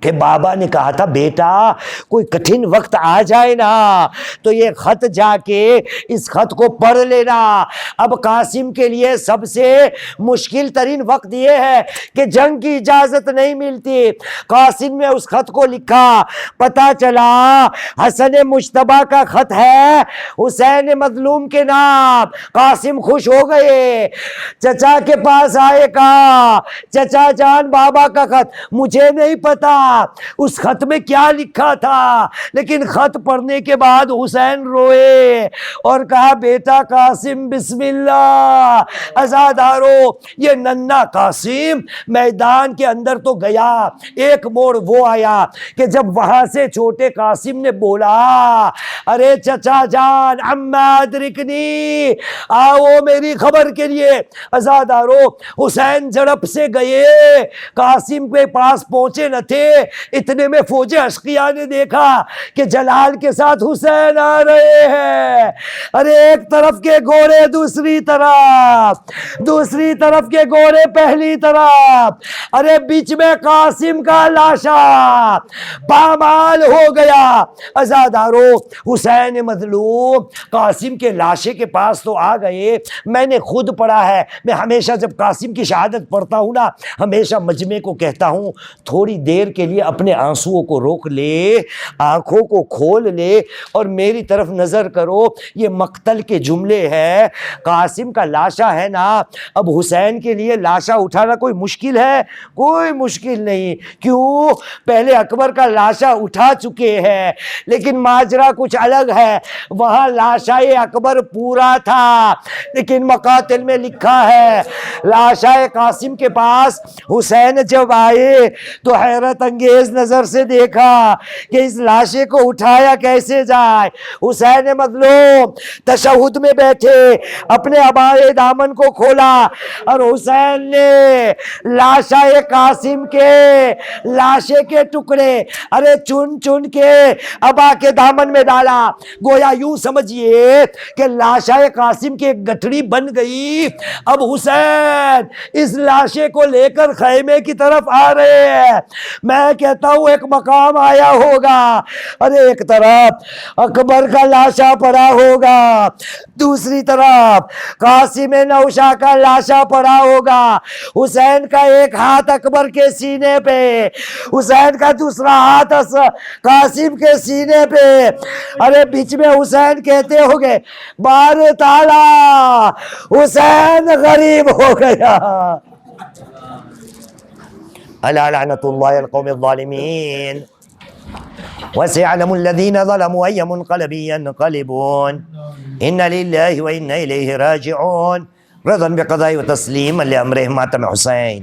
کہ بابا نے کہا تھا بیٹا کوئی کٹھن وقت آ جائے نا تو یہ خط جا کے اس خط کو پڑھ لینا. اب قاسم کے لیے سب سے مشکل ترین وقت یہ ہے کہ جنگ کی اجازت نہیں ملتی. قاسم نے اس خط کو لکھا، پتا چلا حسن مجتبیٰ کا خط ہے حسین مظلوم کے نام. قاسم خوش ہو گئے، چچا کے پاس آئے، کہا چچا جان بابا کا خط. مجھے نہیں پتا اس خط میں کیا لکھا تھا، لیکن خط پڑھنے کے بعد حسین روئے اور کہا بیٹا قاسم بسم اللہ. عزادارو یہ ننھا قاسم میدان کے اندر تو گیا، ایک موڑ وہ آیا کہ جب وہاں سے چھوٹے قاسم نے بولا ارے چچا جان اما ادرکنی، آؤ میری خبر کے لیے. عزادارو حسین جڑپ سے گئے، قاسم کے پاس پہنچے نہ تھے اتنے میں فوج اشقیاء نے دیکھا کہ جلال کے ساتھ حسین آ رہے ہیں. ارے ایک طرف کے گھوڑے دوسری طرف کے گھوڑے پہلی طرف, ارے بیچ میں قاسم کا لاشا پامال ہو گیا. عزادارو, حسین مظلوم قاسم کے لاشے کے پاس تو آ گئے. میں نے خود پڑھا ہے, میں ہمیشہ جب قاسم کی شہادت پڑھتا ہوں نا, ہمیشہ مجمع کو کہتا ہوں تھوڑی دیر کے لیے اپنے آنسوؤں کو روک لے, آنکھوں کو کھول لے اور میری طرف نظر کرو. یہ مقتل کے جملے ہیں. قاسم کا لاشا ہے نا, اب حسین کے لیے لاشا اٹھانا کوئی مشکل ہے؟ کوئی مشکل نہیں. کیوں؟ پہلے اکبر کا لاشا اٹھا چکے ہیں, لیکن ماجرا کچھ الگ ہے. وہاں لاشائے اکبر پورا تھا, لیکن مقاتل میں لکھا ہے لاشائے قاسم کے پاس حسین جب آئے تو حیرت انگیز نظر سے دیکھا کہ اس لاشے کو اٹھایا کیسے جائے. حسین مظلوم تشہد میں بیٹھے اپنے عبائے دامن کو کھولا اور حسین نے لاشائے قاسم کے لاشے کے ٹکڑے ارے چن چن کے عبا کے دامن میں ڈالا. گویا یوں سمجھئے کہ لاشائے قاسم کی ایک گٹھڑی بن گئی. اب حسین اس لاشے کو لے کر خیمے کی طرف آ رہے ہیں. میں کہتا ہوں ایک مقام آیا ہوگا, ارے ایک طرف اکبر کا لاشا پڑا ہوگا, دوسری طرف قاسم نوشا کا لاشا پڑا ہوگا. حسین کا ایک ہاتھ اکبر کے سینے پہ, حسین کا دوسرا ہاتھ قاسم کے سینے پہ. ارے بیچ میں حسین کہتے ہوگے بار تعالی حسین غریب ہو گیا. الا لعنت اللہ القوم الظالمین وسيعلم الذين ظلموا أي منقلب ينقلبون إنا لله وإنا إليه راجعون. رضا بقضاء وتسليما لأمره ماتم حسين.